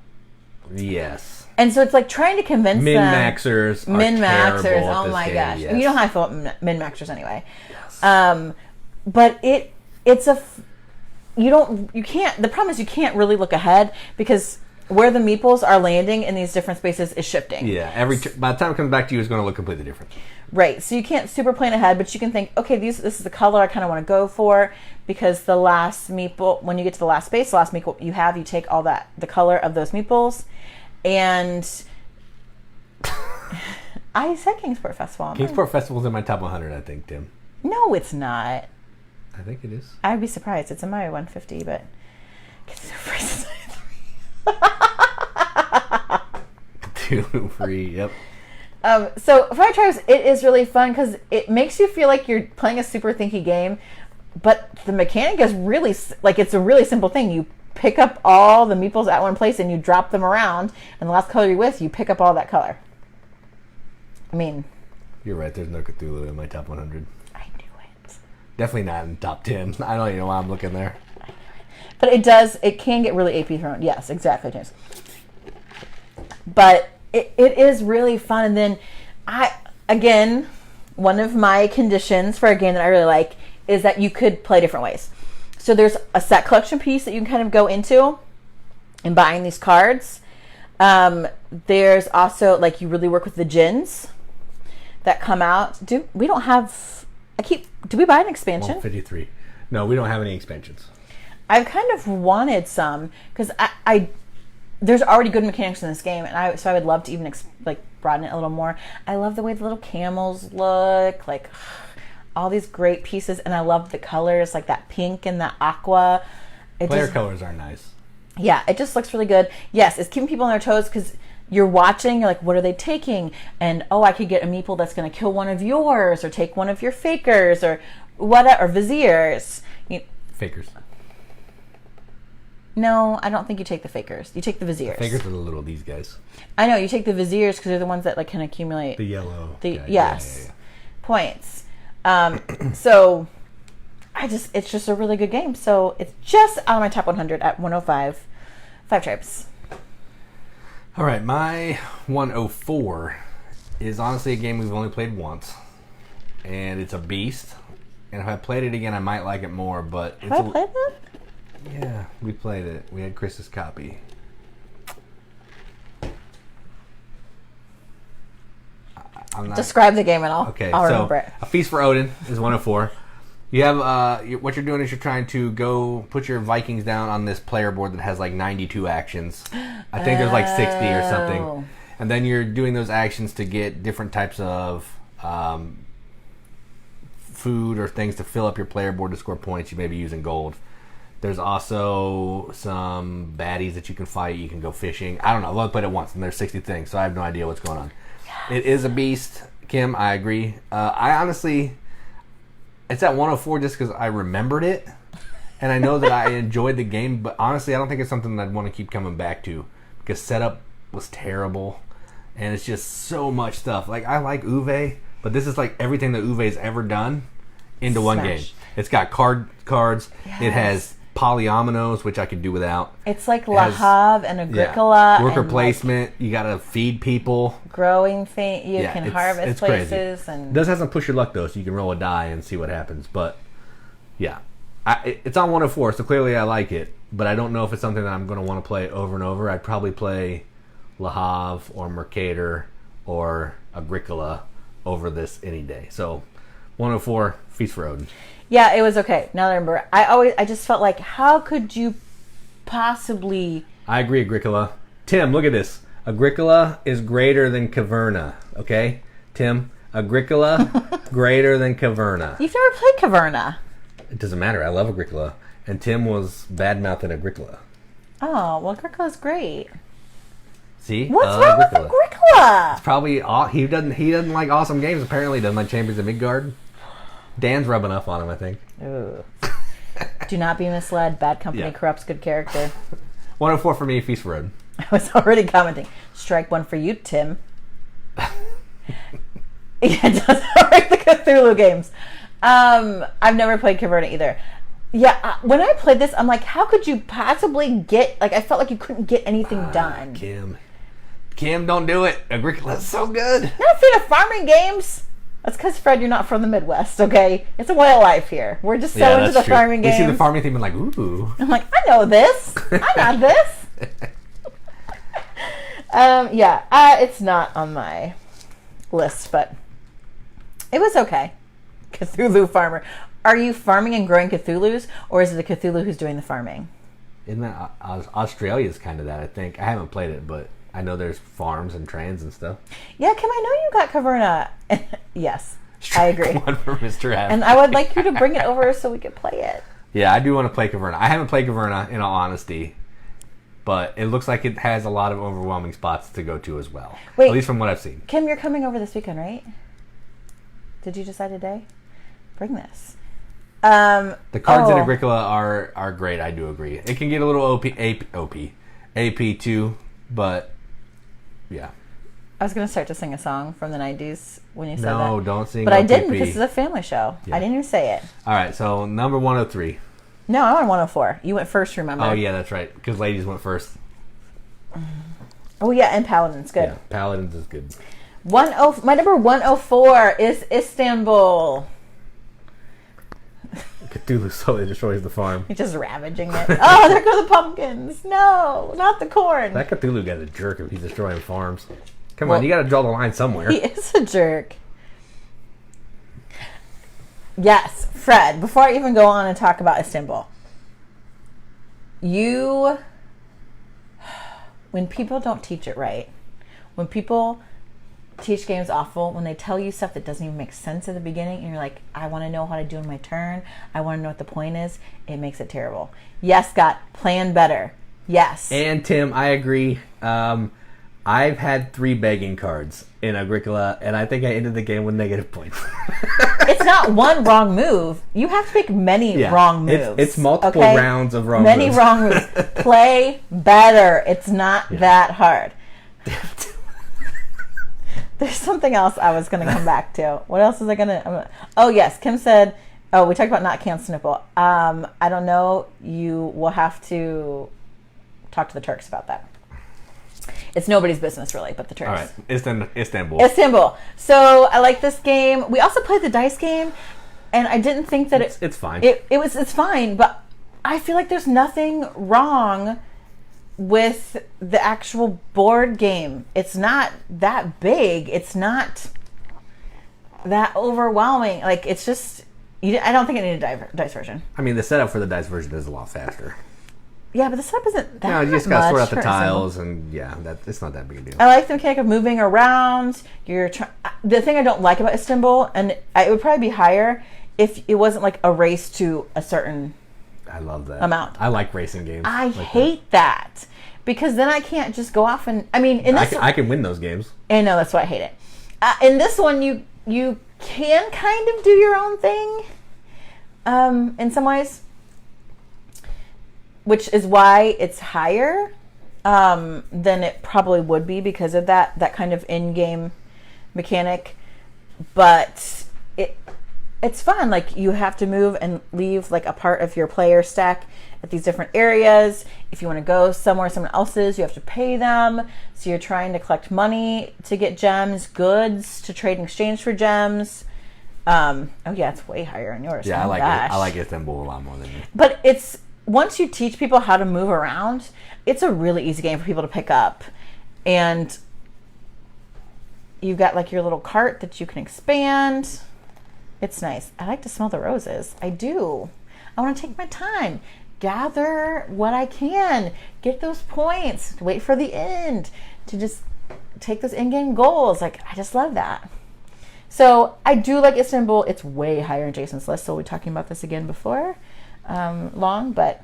Speaker 2: Yes.
Speaker 1: And so it's like trying to convince
Speaker 2: Min-maxers
Speaker 1: them.
Speaker 2: Min-maxers.
Speaker 1: Oh my gosh.
Speaker 2: Yes.
Speaker 1: You know how I feel about min-maxers anyway. Yes. But it's the problem is you can't really look ahead because where the meeples are landing in these different spaces is shifting.
Speaker 2: Yeah, by the time it comes back to you, it's going to look completely different.
Speaker 1: Right, so you can't super plan ahead, but you can think, okay, this is the color I kind of want to go for, because the last meeple, when you get to the last space, the last meeple you take all the color of those meeples, and I said Kingsport Festival.
Speaker 2: Kingsport Festival's in my top 100, I think, Tim.
Speaker 1: No, it's not.
Speaker 2: I think it is.
Speaker 1: I'd be surprised. It's in my 150, but
Speaker 2: Cthulhu free. Yep.
Speaker 1: So Five Tribes, it is really fun because it makes you feel like you're playing a super thinky game, but the mechanic is really like it's a really simple thing. You pick up all the meeples at one place and you drop them around, and the last color you're with, you pick up all that color. I mean,
Speaker 2: you're right. There's no Cthulhu in my top 100.
Speaker 1: I knew it.
Speaker 2: Definitely not in top 10. I don't even know why I'm looking there.
Speaker 1: But it can get really AP thrown. Yes, exactly, James. But it is really fun. And then one of my conditions for a game that I really like is that you could play different ways. So there's a set collection piece that you can kind of go into and buying these cards. There's also, like, you really work with the djinns that come out. Do we buy an expansion?
Speaker 2: 153. No, we don't have any expansions.
Speaker 1: I've kind of wanted some because I there's already good mechanics in this game, and so I would love to even broaden it a little more. I love the way the little camels look, like all these great pieces, and I love the colors, like that pink and that aqua.
Speaker 2: Player colors are nice.
Speaker 1: Yeah, it just looks really good. Yes, it's keeping people on their toes because you're watching, you're like, what are they taking? And, I could get a meeple that's going to kill one of yours or take one of your fakers or whatever, or viziers.
Speaker 2: Fakers.
Speaker 1: No, I don't think you take the fakers. You take the viziers.
Speaker 2: The fakers are the little these guys.
Speaker 1: I know, you take the viziers because they're the ones that can accumulate.
Speaker 2: The yellow.
Speaker 1: Yes. Points. So it's just a really good game. So it's just out of my top 100 at 105. Five Tribes.
Speaker 2: All right, my 104 is honestly a game we've only played once, and it's a beast. And if I played it again, I might like it more. But
Speaker 1: have I played that?
Speaker 2: Yeah, we played it. We had Chris's copy.
Speaker 1: Describe the game and I'll remember it.
Speaker 2: A Feast for Odin is 104. You have what you're doing is you're trying to go put your Vikings down on this player board that has like 92 actions. I think there's like 60 or something. And then you're doing those actions to get different types of food or things to fill up your player board to score points. You may be using gold. There's also some baddies that you can fight. You can go fishing. I don't know. I've only played it once, and there's 60 things, so I have no idea what's going on. Yes. It is a beast, Kim. I agree. I honestly, it's at 104 just because I remembered it, and I know that I enjoyed the game. But honestly, I don't think it's something that I'd want to keep coming back to because setup was terrible, and it's just so much stuff. Like, I like Uwe, but this is like everything that Uwe's ever done into one game. It's got cards. Yes. It has polyominoes, which I could do without.
Speaker 1: It's like Le Havre and Agricola.
Speaker 2: Worker placement. You got to feed people.
Speaker 1: Growing thing. You can harvest
Speaker 2: it's
Speaker 1: places.
Speaker 2: Crazy.
Speaker 1: And
Speaker 2: it does have some push your luck, though, so you can roll a die and see what happens. But, yeah. It's on 104, so clearly I like it. But I don't know if it's something that I'm going to want to play over and over. I'd probably play Le Havre or Mercator or Agricola over this any day. So, 104, Feast for Odin.
Speaker 1: Yeah, it was okay. Now that I remember, I just felt like, how could you possibly...
Speaker 2: I agree, Agricola. Tim, look at this. Agricola is greater than Caverna, okay? Tim, Agricola greater than Caverna.
Speaker 1: You've never played Caverna.
Speaker 2: It doesn't matter. I love Agricola. And Tim was bad-mouthing Agricola.
Speaker 1: Oh, well, Agricola's great.
Speaker 2: See?
Speaker 1: What's wrong with Agricola?
Speaker 2: It's probably... He doesn't like awesome games, apparently. He doesn't like Champions of Midgard. Dan's rubbing up on him, I think.
Speaker 1: Ooh. Do not be misled. Bad company corrupts good character.
Speaker 2: 104 for me, Feast for Odin.
Speaker 1: I was already commenting. Strike one for you, Tim. It does like the Cthulhu games. I've never played Caverna either. Yeah, when I played this, I'm like, how could you possibly get... Like, I felt like you couldn't get anything done.
Speaker 2: Kim, don't do it. Agricola's so good.
Speaker 1: Not a fan of farming games. That's because, Fred, you're not from the Midwest, okay? It's a way of life here. We're just so into the farming games.
Speaker 2: We see the farming theme and like, ooh.
Speaker 1: I'm like, I know this. I got this. It's not on my list, but it was okay. Cthulhu farmer. Are you farming and growing Cthulhus, or is it the Cthulhu who's doing the farming?
Speaker 2: Isn't that Australia's kind of that, I think. I haven't played it, but I know there's farms and trains and stuff. Yeah,
Speaker 1: Kim, I know you got Caverna. Yes, I agree.
Speaker 2: One for Mr. F.
Speaker 1: And I would like you to bring it over so we could play it.
Speaker 2: Yeah, I do want to play Caverna. I haven't played Caverna, in all honesty. but it looks like it has a lot of overwhelming spots to go to as well.
Speaker 1: Wait.
Speaker 2: At least from what I've seen.
Speaker 1: Kim, you're coming over this weekend, right? Did you decide today? Bring this.
Speaker 2: The cards in Agricola are great. I do agree. It can get a little AP too, but yeah.
Speaker 1: I was going to start to sing a song from the 90s when you said that.
Speaker 2: No, don't sing.
Speaker 1: But
Speaker 2: OPP.
Speaker 1: I didn't because this is a family show.
Speaker 2: Yeah.
Speaker 1: I didn't even say it.
Speaker 2: All right, so number 103.
Speaker 1: No, I'm on 104. You went first, remember?
Speaker 2: Oh yeah, that's right. Because ladies went first.
Speaker 1: Oh yeah, and Paladin's good.
Speaker 2: Yeah, Paladins is good.
Speaker 1: My number 104 is Istanbul.
Speaker 2: Cthulhu slowly destroys the farm.
Speaker 1: He's just ravaging it. Oh, there go the pumpkins. No, not the corn.
Speaker 2: That Cthulhu guy's a jerk if he's destroying farms. Come on, you got to draw the line somewhere.
Speaker 1: He is a jerk. Yes, Fred, before I even go on and talk about Istanbul, when people don't teach it right, when people teach games awful, when they tell you stuff that doesn't even make sense at the beginning, and you're like, I want to know how to do in my turn, I want to know what the point is, it makes it terrible. Yes, Scott, plan better. Yes.
Speaker 2: And Tim, I agree. I've had 3 begging cards in Agricola, and I think I ended the game with negative points.
Speaker 1: It's not one wrong move. You have to make many wrong moves.
Speaker 2: It's multiple rounds of wrong moves.
Speaker 1: Many wrong moves. Play better. It's not that hard. There's something else I was going to come back to. What else was I going to... Oh, yes. Kim said... Oh, we talked about not can't snipple. I don't know. You will have to talk to the Turks about that. It's nobody's business, really, but the Turks.
Speaker 2: All right. Istanbul.
Speaker 1: Istanbul. So I like this game. We also played the dice game, and I didn't think that
Speaker 2: it's fine.
Speaker 1: It's fine, but I feel like there's nothing wrong with the actual board game. It's not that big. It's not that overwhelming. Like, it's just... I don't think I need a dice version.
Speaker 2: I mean, the setup for the dice version is a lot faster.
Speaker 1: Yeah, but the setup isn't that much.
Speaker 2: You just got to sort out the tiles, and it's not that big a deal.
Speaker 1: I like the mechanic of moving around. The thing I don't like about Istanbul, and it would probably be higher if it wasn't like a race to a certain...
Speaker 2: I love that
Speaker 1: amount.
Speaker 2: I like racing games.
Speaker 1: I hate that because then I can't just go off and... I mean, in this
Speaker 2: I can win those games.
Speaker 1: I know, that's why I hate it. In this one, you can kind of do your own thing in some ways, which is why it's higher than it probably would be because of that kind of in-game mechanic. But it's fun. Like, you have to move and leave like a part of your player stack at these different areas. If you want to go somewhere someone else's, you have to pay them. So you're trying to collect money to get gems, goods to trade in exchange for gems. Oh yeah, it's way higher in yours.
Speaker 2: Yeah,
Speaker 1: oh,
Speaker 2: I like Istanbul a lot more than you.
Speaker 1: But it's once you teach people how to move around, it's a really easy game for people to pick up. And you've got like your little cart that you can expand. It's nice. I like to smell the roses. I do. I want to take my time, gather what I can, get those points, wait for the end to just take those in-game goals. Like, I just love that. So I do like Istanbul. It's way higher in Jason's list, so we'll be talking about this again before long, but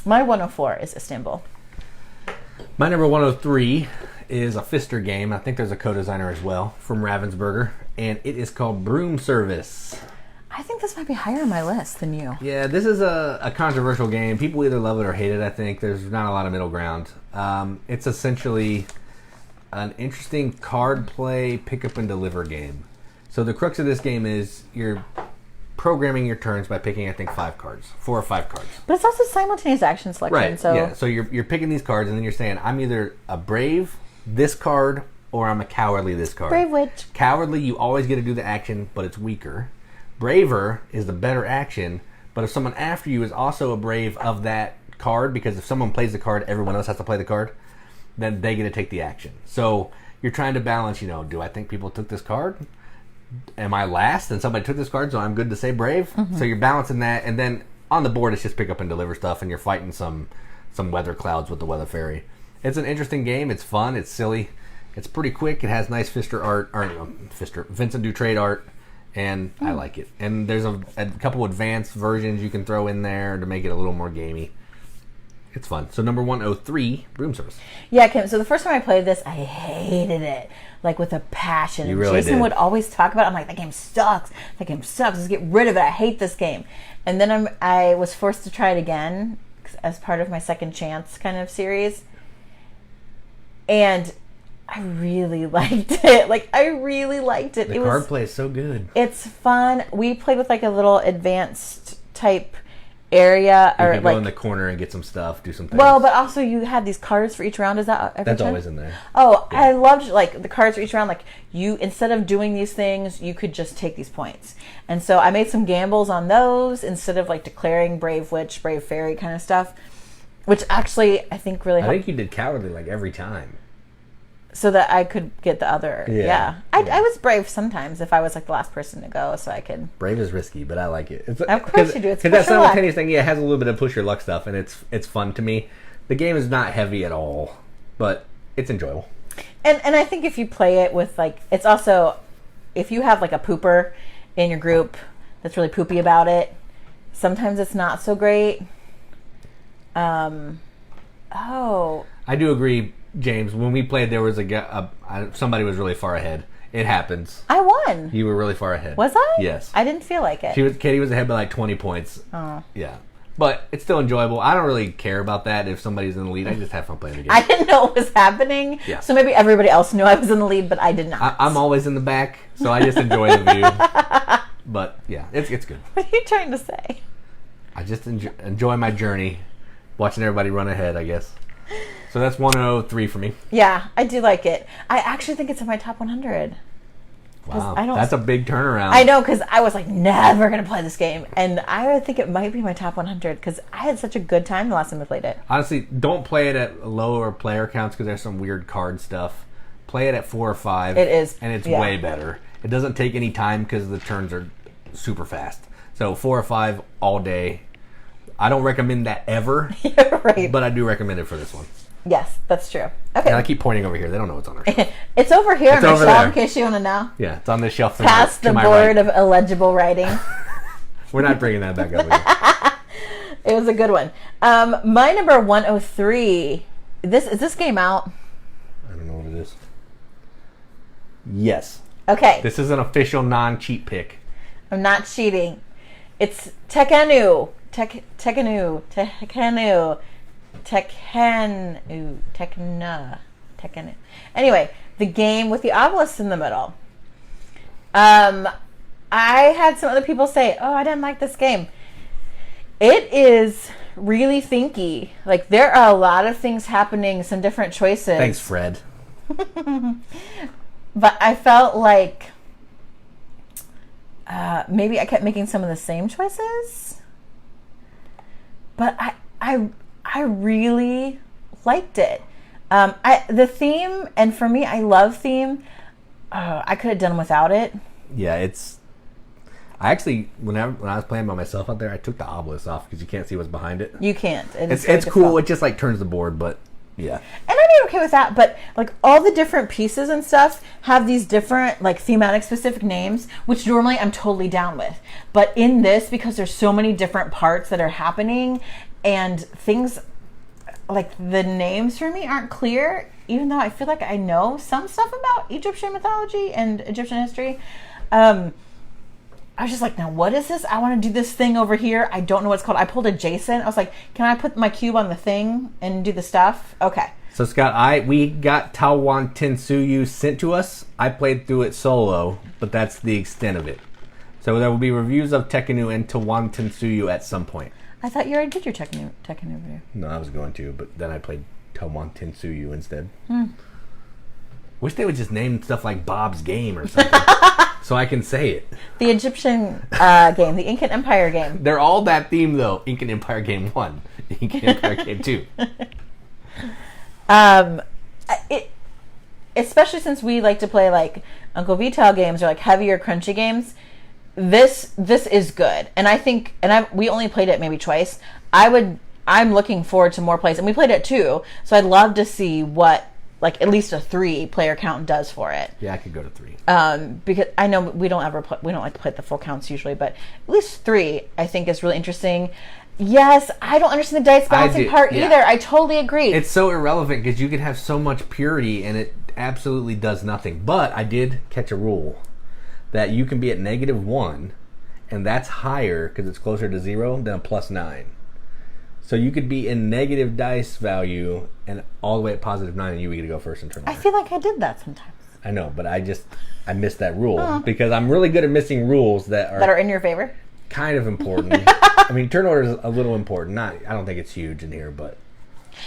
Speaker 1: my 104 is Istanbul.
Speaker 2: My number 103 is a Pfister game. I think there's a co-designer as well from Ravensburger, and it is called Broom Service.
Speaker 1: I think this might be higher on my list than you.
Speaker 2: Yeah, this is a controversial game. People either love it or hate it, I think. There's not a lot of middle ground. It's essentially an interesting card play, pick up and deliver game. So the crux of this game is you're programming your turns by picking, I think, 4 or 5 cards.
Speaker 1: But it's also simultaneous action selection.
Speaker 2: Right,
Speaker 1: so
Speaker 2: yeah. So you're picking these cards, and then you're saying, I'm either a brave, this card, or I'm a cowardly, this card.
Speaker 1: Brave witch.
Speaker 2: Cowardly, you always get to do the action, but it's weaker. Braver is the better action, but if someone after you is also a brave of that card, because if someone plays the card, everyone else has to play the card, then they get to take the action. So you're trying to balance, do I think people took this card? Am I last and somebody took this card, so I'm good to say brave? Mm-hmm. So you're balancing that, and then on the board it's just pick up and deliver stuff, and you're fighting some weather clouds with the weather fairy. It's an interesting game. It's fun. It's silly. It's pretty quick. It has nice Vincent Dutrade art, and I like it. And there's a couple advanced versions you can throw in there to make it a little more gamey. It's fun. So number 103, Broom Service.
Speaker 1: Yeah, Kim. So the first time I played this, I hated it, like with a passion.
Speaker 2: You really
Speaker 1: Jason
Speaker 2: did.
Speaker 1: would always talk about it. I'm like, that game sucks. That game sucks. Let's get rid of it. I hate this game. And then I was forced to try it again as part of my second chance kind of series. And I really liked it. Like, I really liked it.
Speaker 2: The card play is so good.
Speaker 1: It's fun. We played with like a little advanced type area,
Speaker 2: You
Speaker 1: or
Speaker 2: can
Speaker 1: like
Speaker 2: go in the corner and get some stuff, do some things.
Speaker 1: well, but also you had these cards for each round. Is that every
Speaker 2: That's
Speaker 1: turn?
Speaker 2: always in there.
Speaker 1: Oh,
Speaker 2: Yeah.
Speaker 1: I loved like the cards for each round. Like you, instead of doing these things, you could just take these points. And so I made some gambles on those instead of like declaring Brave Witch, Brave Fairy kind of stuff, which actually I think really
Speaker 2: I
Speaker 1: helped.
Speaker 2: think you did Cowardly like every time.
Speaker 1: So that I could get the other.
Speaker 2: Yeah.
Speaker 1: I was brave sometimes if I was like the last person to go, so I could.
Speaker 2: Brave is risky, but I like it.
Speaker 1: Of course you do. It's
Speaker 2: because that
Speaker 1: push your luck.
Speaker 2: simultaneous thing, yeah, it has a little bit of push your luck stuff, and it's fun to me. The game is not heavy at all, but it's enjoyable.
Speaker 1: And I think if you play it with like, it's also, if you have like a pooper in your group that's really poopy about it, sometimes it's not so great.
Speaker 2: I do agree, James. When we played, there was somebody was really far ahead. It happens.
Speaker 1: I won.
Speaker 2: You were really far ahead.
Speaker 1: Was I?
Speaker 2: Yes.
Speaker 1: I didn't feel like it.
Speaker 2: Katie was ahead by like 20 points.
Speaker 1: Oh.
Speaker 2: Yeah. But it's still enjoyable. I don't really care about that if somebody's in the lead. I just have fun playing the game.
Speaker 1: I didn't know what was happening.
Speaker 2: Yeah.
Speaker 1: So maybe everybody else knew I was in the lead, but I did not.
Speaker 2: I'm always in the back, so I just enjoy the view. But yeah, it's good.
Speaker 1: What are you trying to say?
Speaker 2: I just enjoy my journey, watching everybody run ahead, I guess. So that's 103 for me.
Speaker 1: Yeah, I do like it. I actually think it's in my top 100.
Speaker 2: Wow,
Speaker 1: I don't-
Speaker 2: that's a big turnaround.
Speaker 1: I know, because I was like, never going to play this game. And I think it might be my top 100, because I had such a good time the last time I played it.
Speaker 2: Honestly, don't play it at lower player counts because there's some weird card stuff. Play it at 4 or 5.
Speaker 1: It is,
Speaker 2: and it's
Speaker 1: yeah.
Speaker 2: way better. It doesn't take any time because the turns are super fast. So 4 or 5 all day. I don't recommend that ever,
Speaker 1: Right.
Speaker 2: but I do recommend it for this one.
Speaker 1: Yes, that's true. Okay.
Speaker 2: And I keep pointing over here. They don't know what's on our shelf.
Speaker 1: It's over here
Speaker 2: It's
Speaker 1: on
Speaker 2: over
Speaker 1: my shelf,
Speaker 2: there.
Speaker 1: in case you want to know.
Speaker 2: Yeah, it's on this shelf.
Speaker 1: Past the board of illegible writing.
Speaker 2: We're not bringing that back up again.
Speaker 1: It was a good one. My number 103. Is this game out?
Speaker 2: I don't know what it is. Yes.
Speaker 1: Okay.
Speaker 2: This is an official non-cheat pick.
Speaker 1: I'm not cheating. It's Tekhenu. Tekhenu. Anyway, the game with the obelisk in the middle. I had some other people say, "Oh, I didn't like this game." It is really thinky. Like, there are a lot of things happening, some different choices.
Speaker 2: Thanks, Fred.
Speaker 1: But I felt like maybe I kept making some of the same choices. But I really liked it. The theme, and for me, I love theme. I could have done without it.
Speaker 2: Yeah, it's... I actually, when I was playing by myself out there, I took the obelisk off because you can't see what's behind it.
Speaker 1: You can't.
Speaker 2: It's cool. It just like turns the board, but yeah.
Speaker 1: And I'm okay with that, but like all the different pieces and stuff have these different like thematic specific names, which normally I'm totally down with. But in this, because there's so many different parts that are happening and things like the names for me aren't clear, even though I feel like I know some stuff about Egyptian mythology and Egyptian history. I was just like, now what is this? I want to do this thing over here. I don't know what it's called. I pulled adjacent. I was like, can I put my cube on the thing and do the stuff? Okay.
Speaker 2: So Scott, we got Tawan Tensuyu sent to us. I played through it solo, but that's the extent of it. So there will be reviews of Tekhenu and Tawan Tensuyu at some point.
Speaker 1: I thought you already did your Tekhenu review.
Speaker 2: No, I was going to, but then I played Tawan Tensuyu instead. Wish they would just name stuff like Bob's Game or something, so I can say it.
Speaker 1: The Egyptian game, the Incan Empire game.
Speaker 2: They're all that theme, though. Incan Empire Game 1, Incan Empire Game 2.
Speaker 1: Especially since we like to play like Uncle Vital games or like heavier, crunchy games. This is good, and I think, we only played it maybe twice. I'm looking forward to more plays, and we played it too. So I'd love to see what like at least a 3-player count does for it.
Speaker 2: Yeah, I could go to 3.
Speaker 1: Because I know we don't like to play the full counts usually, but at least 3 I think is really interesting. Yes, I don't understand the dice balancing part
Speaker 2: yeah.
Speaker 1: either. I totally agree.
Speaker 2: It's so irrelevant because you can have so much purity and it absolutely does nothing. But I did catch a rule that you can be at -1, and that's higher because it's closer to 0 than a +9. So you could be in negative dice value and all the way at +9, and you would get to go first in turn order.
Speaker 1: I feel like I did that sometimes.
Speaker 2: I know, but I missed that rule because I'm really good at missing rules that are
Speaker 1: in your favor.
Speaker 2: kind of important. I mean, turn order is a little important. I don't think it's huge in here, but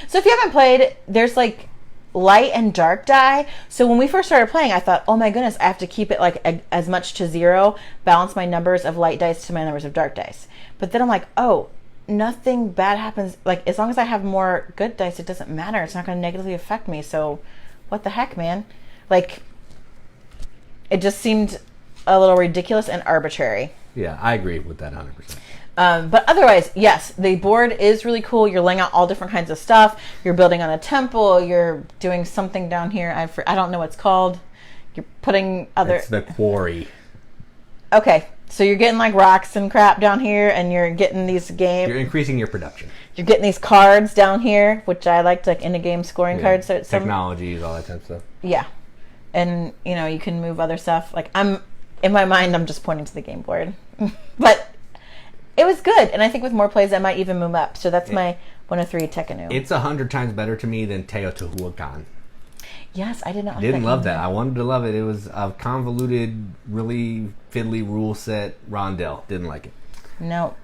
Speaker 1: So if you haven't played, there's like light and dark die. So when we first started playing, I thought, oh my goodness, I have to keep it like as much to 0, balance my numbers of light dice to my numbers of dark dice. But then I'm like, oh, nothing bad happens. Like, as long as I have more good dice, it doesn't matter. It's not going to negatively affect me. So what the heck, man? Like, it just seemed a little ridiculous and arbitrary.
Speaker 2: yeah, I agree with that 100%.
Speaker 1: But otherwise, yes, the board is really cool. You're laying out all different kinds of stuff. You're building on a temple. You're doing something down here. I don't know what it's called. You're putting other...
Speaker 2: It's the quarry.
Speaker 1: Okay, so you're getting like rocks and crap down here, and you're getting these games.
Speaker 2: You're increasing your production.
Speaker 1: You're getting these cards down here, which I liked, like in-a-game scoring cards. So it's
Speaker 2: technologies, all that type of stuff.
Speaker 1: Yeah, and you can move other stuff. Like in my mind, I'm just pointing to the game board, but it was good. And I think with more plays, I might even move up. So that's my 103 Tekhenu.
Speaker 2: It's 100 times better to me than Teotihuacan.
Speaker 1: Yes, I did not.
Speaker 2: Didn't love that. I wanted to love it. It was a convoluted, really fiddly rule set rondelle. Didn't like it.
Speaker 1: No.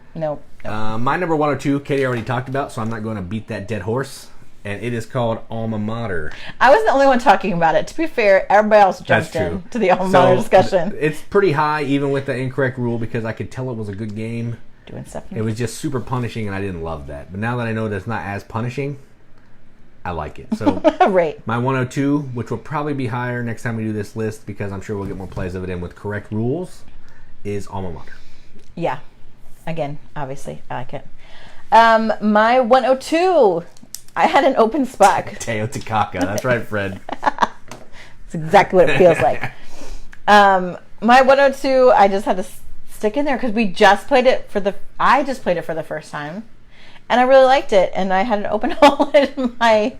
Speaker 2: My number 102, Katie already talked about, so I'm not going to beat that dead horse. And it is called Alma Mater.
Speaker 1: I wasn't the only one talking about it. To be fair, everybody else jumped in to the Alma Mater discussion.
Speaker 2: It's pretty high, even with the incorrect rule, because I could tell it was a good game.
Speaker 1: Doing stuff.
Speaker 2: It was just super punishing, and I didn't love that. But now that I know that it's not as punishing, I like it. So
Speaker 1: right.
Speaker 2: My 102, which will probably be higher next time we do this list, because I'm sure we'll get more plays of it in with correct rules, is Alma Mater.
Speaker 1: Yeah. Again, obviously, I like it. My 102, I had an open spot.
Speaker 2: Teotihuacan. That's right, Fred.
Speaker 1: That's exactly what it feels like. My 102, I just had to stick in there because I just played it for the first time, and I really liked it, and I had an open hole in my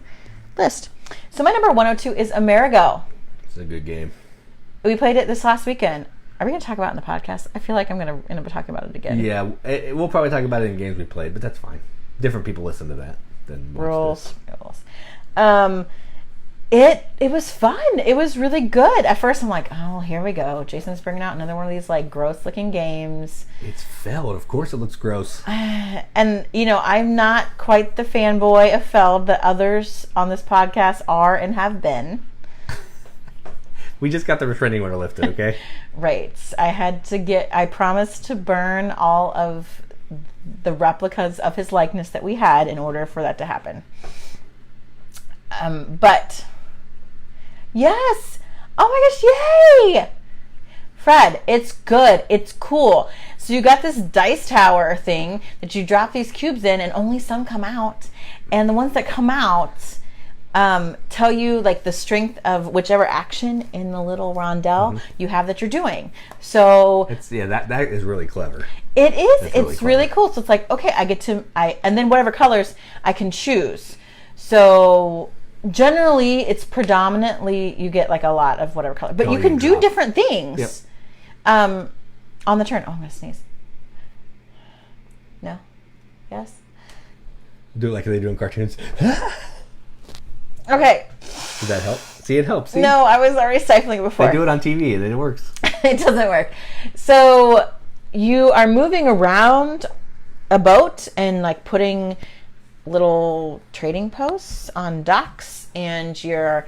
Speaker 1: list. So my number 102 is Amerigo.
Speaker 2: It's a good game.
Speaker 1: We played it this last weekend. Are we going to talk about it in the podcast? I feel like I'm going to end up talking about it again.
Speaker 2: Yeah, we'll probably talk about it in games we played, but that's fine. Different people listen to that than
Speaker 1: rules. It was fun. It was really good. At first, I'm like, oh, here we go. Jason's bringing out another one of these like gross-looking games.
Speaker 2: It's Feld. Of course, it looks gross.
Speaker 1: And I'm not quite the fanboy of Feld that others on this podcast are and have been.
Speaker 2: We just got the restraining order lifted, okay?
Speaker 1: Right. I promised to burn all of the replicas of his likeness that we had in order for that to happen. But yes. Oh my gosh, yay! Fred, it's good. It's cool. So you got this dice tower thing that you drop these cubes in and only some come out. And the ones that come out tell you like the strength of whichever action in the little rondelle you have that you're doing. So
Speaker 2: that is really clever.
Speaker 1: It is. It's really cool. So it's like, okay, and then whatever colors I can choose. So generally it's predominantly you get like a lot of whatever color, but you can do different things. Yep. On the turn. Oh, I'm gonna sneeze. No. Yes.
Speaker 2: Do it like they do in cartoons.
Speaker 1: Okay.
Speaker 2: Does that help? See, it helps. See?
Speaker 1: No, I was already stifling it before.
Speaker 2: They do it on TV and it works.
Speaker 1: It doesn't work. So you are moving around a boat and like putting little trading posts on docks, and you're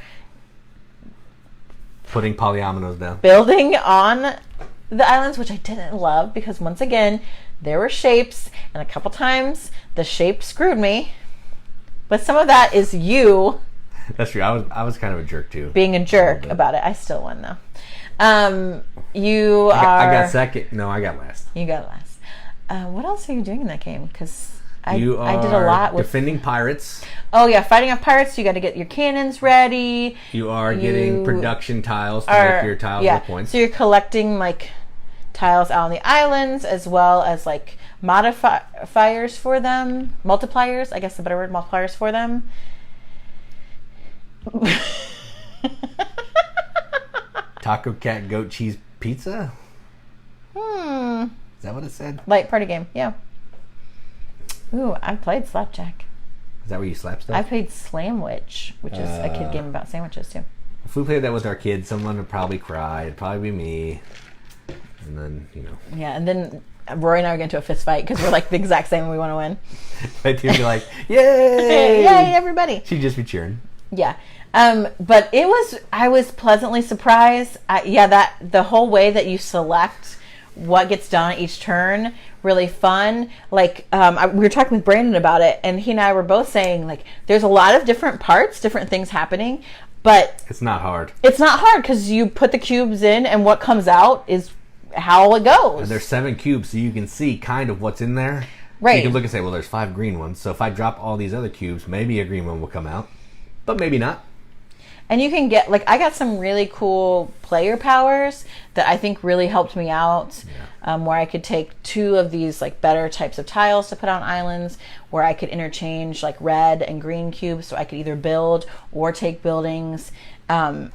Speaker 2: putting polyominoes down.
Speaker 1: Building on the islands, which I didn't love because once again, there were shapes, and a couple times the shape screwed me. But some of that is you.
Speaker 2: That's true. I was kind of a jerk too.
Speaker 1: Being a jerk about it. I still won though. I
Speaker 2: got second. No, I got last.
Speaker 1: You got last. What else are you doing in that game? Because I did a lot with
Speaker 2: defending pirates.
Speaker 1: Oh yeah, fighting off pirates. You got to get your cannons ready.
Speaker 2: You are getting production tiles to make your tiles with points.
Speaker 1: So you're collecting like tiles out on the islands, as well as like modifiers for them, multipliers, I guess the better word, multipliers for them.
Speaker 2: Taco Cat Goat Cheese Pizza? Is that what it said?
Speaker 1: Light party game, yeah. Ooh, I've played Slapjack.
Speaker 2: Is that where you slap stuff?
Speaker 1: I played Slamwich, which is a kid game about sandwiches too.
Speaker 2: If we played that with our kids, someone would probably cry. It'd probably be me. And then,
Speaker 1: Yeah, and then Rory and I would get into a fist fight because we're like the exact same and we want to win.
Speaker 2: My team would be like, yay!
Speaker 1: Yay, everybody.
Speaker 2: She'd just be cheering.
Speaker 1: Yeah. But I was pleasantly surprised. That the whole way that you select what gets done each turn, really fun. Like, we were talking with Brandon about it, and he and I were both saying, like, there's a lot of different parts, different things happening, but
Speaker 2: it's not hard.
Speaker 1: It's not hard because you put the cubes in, and what comes out is how it goes.
Speaker 2: And there's 7 cubes, so you can see kind of what's in there.
Speaker 1: Right.
Speaker 2: You can look and say, well, there's 5 green ones, so if I drop all these other cubes, maybe a green one will come out, but maybe not.
Speaker 1: And you can get, like, I got some really cool player powers that I think really helped me out, where I could take 2 of these, like, better types of tiles to put on islands, where I could interchange, like, red and green cubes, so I could either build or take buildings. I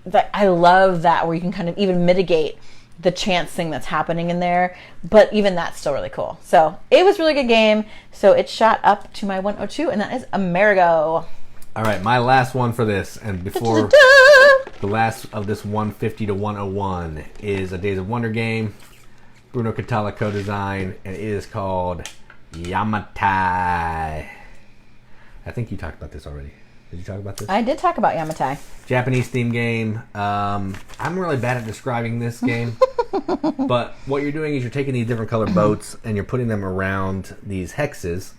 Speaker 1: love that, where you can kind of even mitigate the chance thing that's happening in there, but even that's still really cool. So it was a really good game, so it shot up to my 102, and that is Amerigo.
Speaker 2: All right, my last one for this, and before the last of this 150 to 101 is a Days of Wonder game, Bruno Catala co-design, and it is called Yamatai. I think you talked about this already. Did you talk about this?
Speaker 1: I did talk about Yamatai.
Speaker 2: Japanese theme game. I'm really bad at describing this game, but what you're doing is you're taking these different colored boats and you're putting them around these hexes,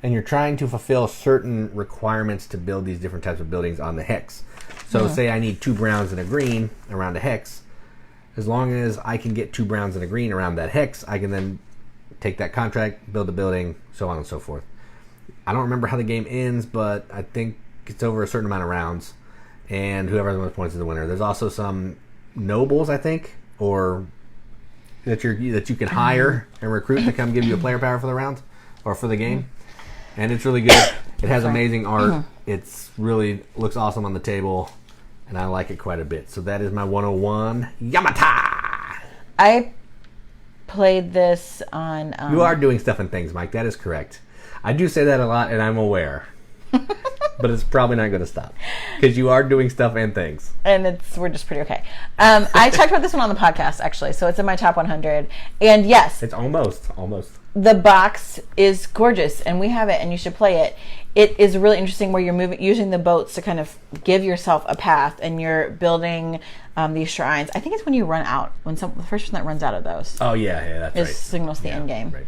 Speaker 2: and you're trying to fulfill certain requirements to build these different types of buildings on the hex. So say I need 2 browns and a green around a hex. As long as I can get 2 browns and a green around that hex, I can then take that contract, build a building, so on and so forth. I don't remember how the game ends, but I think it's over a certain amount of rounds, and whoever has the most points is the winner. There's also some nobles, I think, or that you can hire and recruit to come give you a player power for the round or for the game. And it's really good. It has amazing art. It's really looks awesome on the table, and I like it quite a bit. So that is my 101 Yamatai.
Speaker 1: I played this on...
Speaker 2: You are doing stuff and things, Mike. That is correct. I do say that a lot, and I'm aware. But it's probably not going to stop. Because you are doing stuff and things.
Speaker 1: And we're just pretty okay. I talked about this one on the podcast, actually. So it's in my top 100. And yes.
Speaker 2: It's almost.
Speaker 1: The box is gorgeous, and we have it, and you should play it. It is really interesting where you're using the boats to kind of give yourself a path, and you're building these shrines. I think it's when you run out, the first person that runs out of those.
Speaker 2: Oh yeah, that's right.
Speaker 1: Signals the end game.
Speaker 2: Right.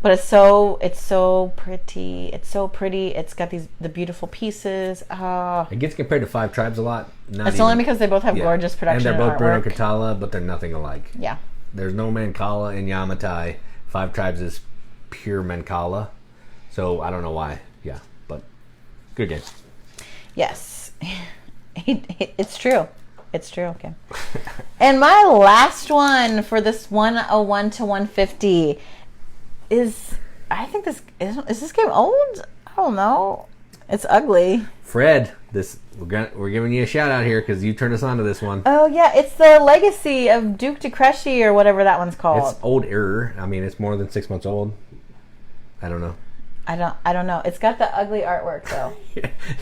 Speaker 1: But it's so pretty. It's so pretty. It's got the beautiful pieces.
Speaker 2: It gets compared to 5 Tribes a lot.
Speaker 1: It's only because they both have gorgeous production
Speaker 2: and they're both
Speaker 1: artwork.
Speaker 2: Bruno Catala, but they're nothing alike.
Speaker 1: Yeah.
Speaker 2: There's no Mancala in Yamatai. 5 Tribes is pure Mancala. So I don't know why. Yeah, but good game.
Speaker 1: Yes. It's true. It's true. Okay. And my last one for this 101 to 150 is, I think is this game old? I don't know. It's ugly.
Speaker 2: Fred, we're giving you a shout out here because you turned us on to this one.
Speaker 1: Oh yeah, it's the Legacy of Duke Decrecy or whatever that one's called.
Speaker 2: It's older. I mean, it's more than 6 months old. I don't know.
Speaker 1: I don't know. It's got the ugly artwork though.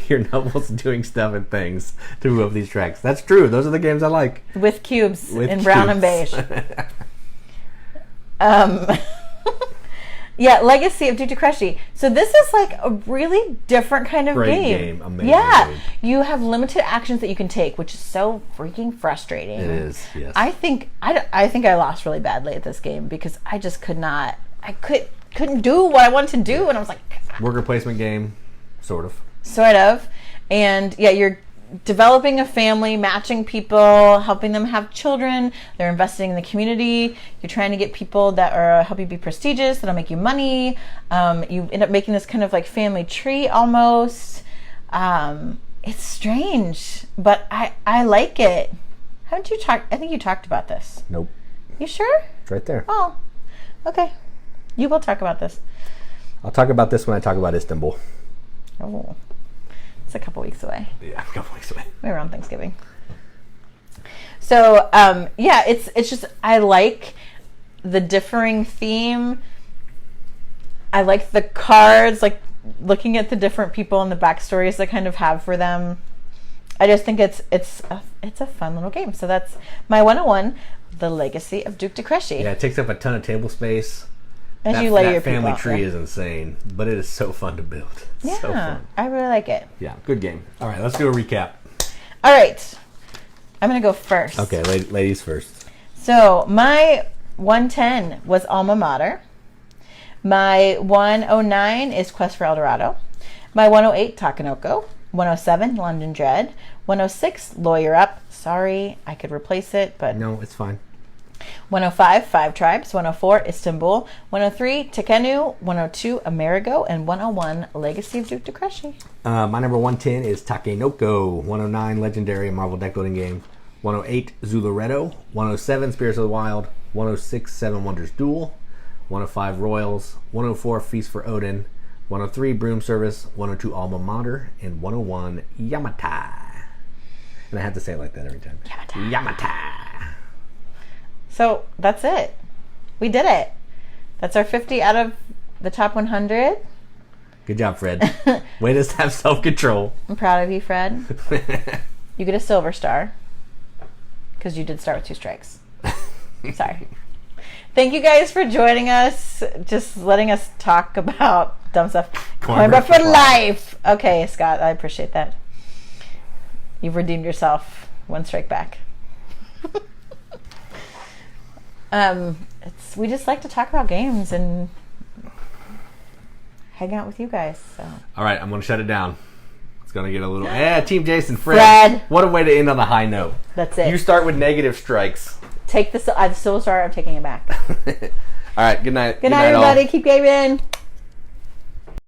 Speaker 2: Your nobles doing stuff and things to move these tracks. That's true. Those are the games I like.
Speaker 1: With cubes in brown and beige. Yeah, Legacy of Duke Decrecy. So this is like a really different kind of game.
Speaker 2: Amazing
Speaker 1: game. You have limited actions that you can take, which is so freaking frustrating.
Speaker 2: It is, yes.
Speaker 1: I think I lost really badly at this game because I just couldn't do what I wanted to do, and I was like...
Speaker 2: Worker placement game, sort of.
Speaker 1: And yeah, you're developing a family, matching people, helping them have children. They're investing in the community. You're trying to get people that are help you be prestigious, that'll make you money. You end up making this kind of like family tree almost. It's strange, but I like it. Haven't you talked? I think you talked about this.
Speaker 2: Nope.
Speaker 1: You sure?
Speaker 2: It's right there.
Speaker 1: Oh, okay. You will talk about this.
Speaker 2: I'll talk about this when I talk about Istanbul.
Speaker 1: Oh, it's a couple weeks away.
Speaker 2: Yeah, a couple weeks away.
Speaker 1: Maybe around Thanksgiving. So, yeah, it's just, I like the differing theme. I like the cards, like looking at the different people and the backstories they kind of have for them. I just think it's a fun little game. So that's my 101, The Legacy of Duke Decrecy.
Speaker 2: Yeah, it takes up a ton of table space.
Speaker 1: As you lay
Speaker 2: that
Speaker 1: your
Speaker 2: family
Speaker 1: people
Speaker 2: tree is insane, but it is so fun to build. It's
Speaker 1: yeah,
Speaker 2: so fun.
Speaker 1: I really like it.
Speaker 2: Yeah, good game. All right, let's do a recap.
Speaker 1: All right. I'm going to go first.
Speaker 2: Okay, ladies first.
Speaker 1: So my 110 was Alma Mater. My 109 is Quest for El Dorado. My 108, Takenoko. 107, London Dread. 106, Lawyer Up. Sorry, I could replace it, but...
Speaker 2: No, it's fine.
Speaker 1: 105, Five Tribes. 104, Istanbul. 103, Tekhenu. 102, Amerigo. And 101, Legacy of Duke Decrecy.
Speaker 2: My number 110 is Takenoko. 109, Legendary, a Marvel deck building game. 108, Zooloretto. 107, Spirits of the Wild. 106, Seven Wonders Duel. 105, Royals. 104, Feast for Odin. 103, Broom Service. 102, Alma Mater. And 101, Yamatai. And I have to say it like that every time. Yamatai.
Speaker 1: So that's it. We did it. That's our 50 out of the top 100.
Speaker 2: Good job, Fred. Way to have self-control.
Speaker 1: I'm proud of you, Fred. You get a silver star because you did start with 2 strikes. Sorry. Thank you guys for joining us. Just letting us talk about dumb stuff. Cornbread for life. Okay, Scott, I appreciate that. You've redeemed yourself. 1 strike back. We just like to talk about games and hang out with you guys. So.
Speaker 2: All right, I'm going to shut it down. It's going to get a little... Yeah, Team Jason, Fred. What a way to end on a high note.
Speaker 1: That's it.
Speaker 2: You start with negative strikes.
Speaker 1: Take the silver star. I'm taking it back.
Speaker 2: All right, good night.
Speaker 1: Good night, everybody. All. Keep gaming.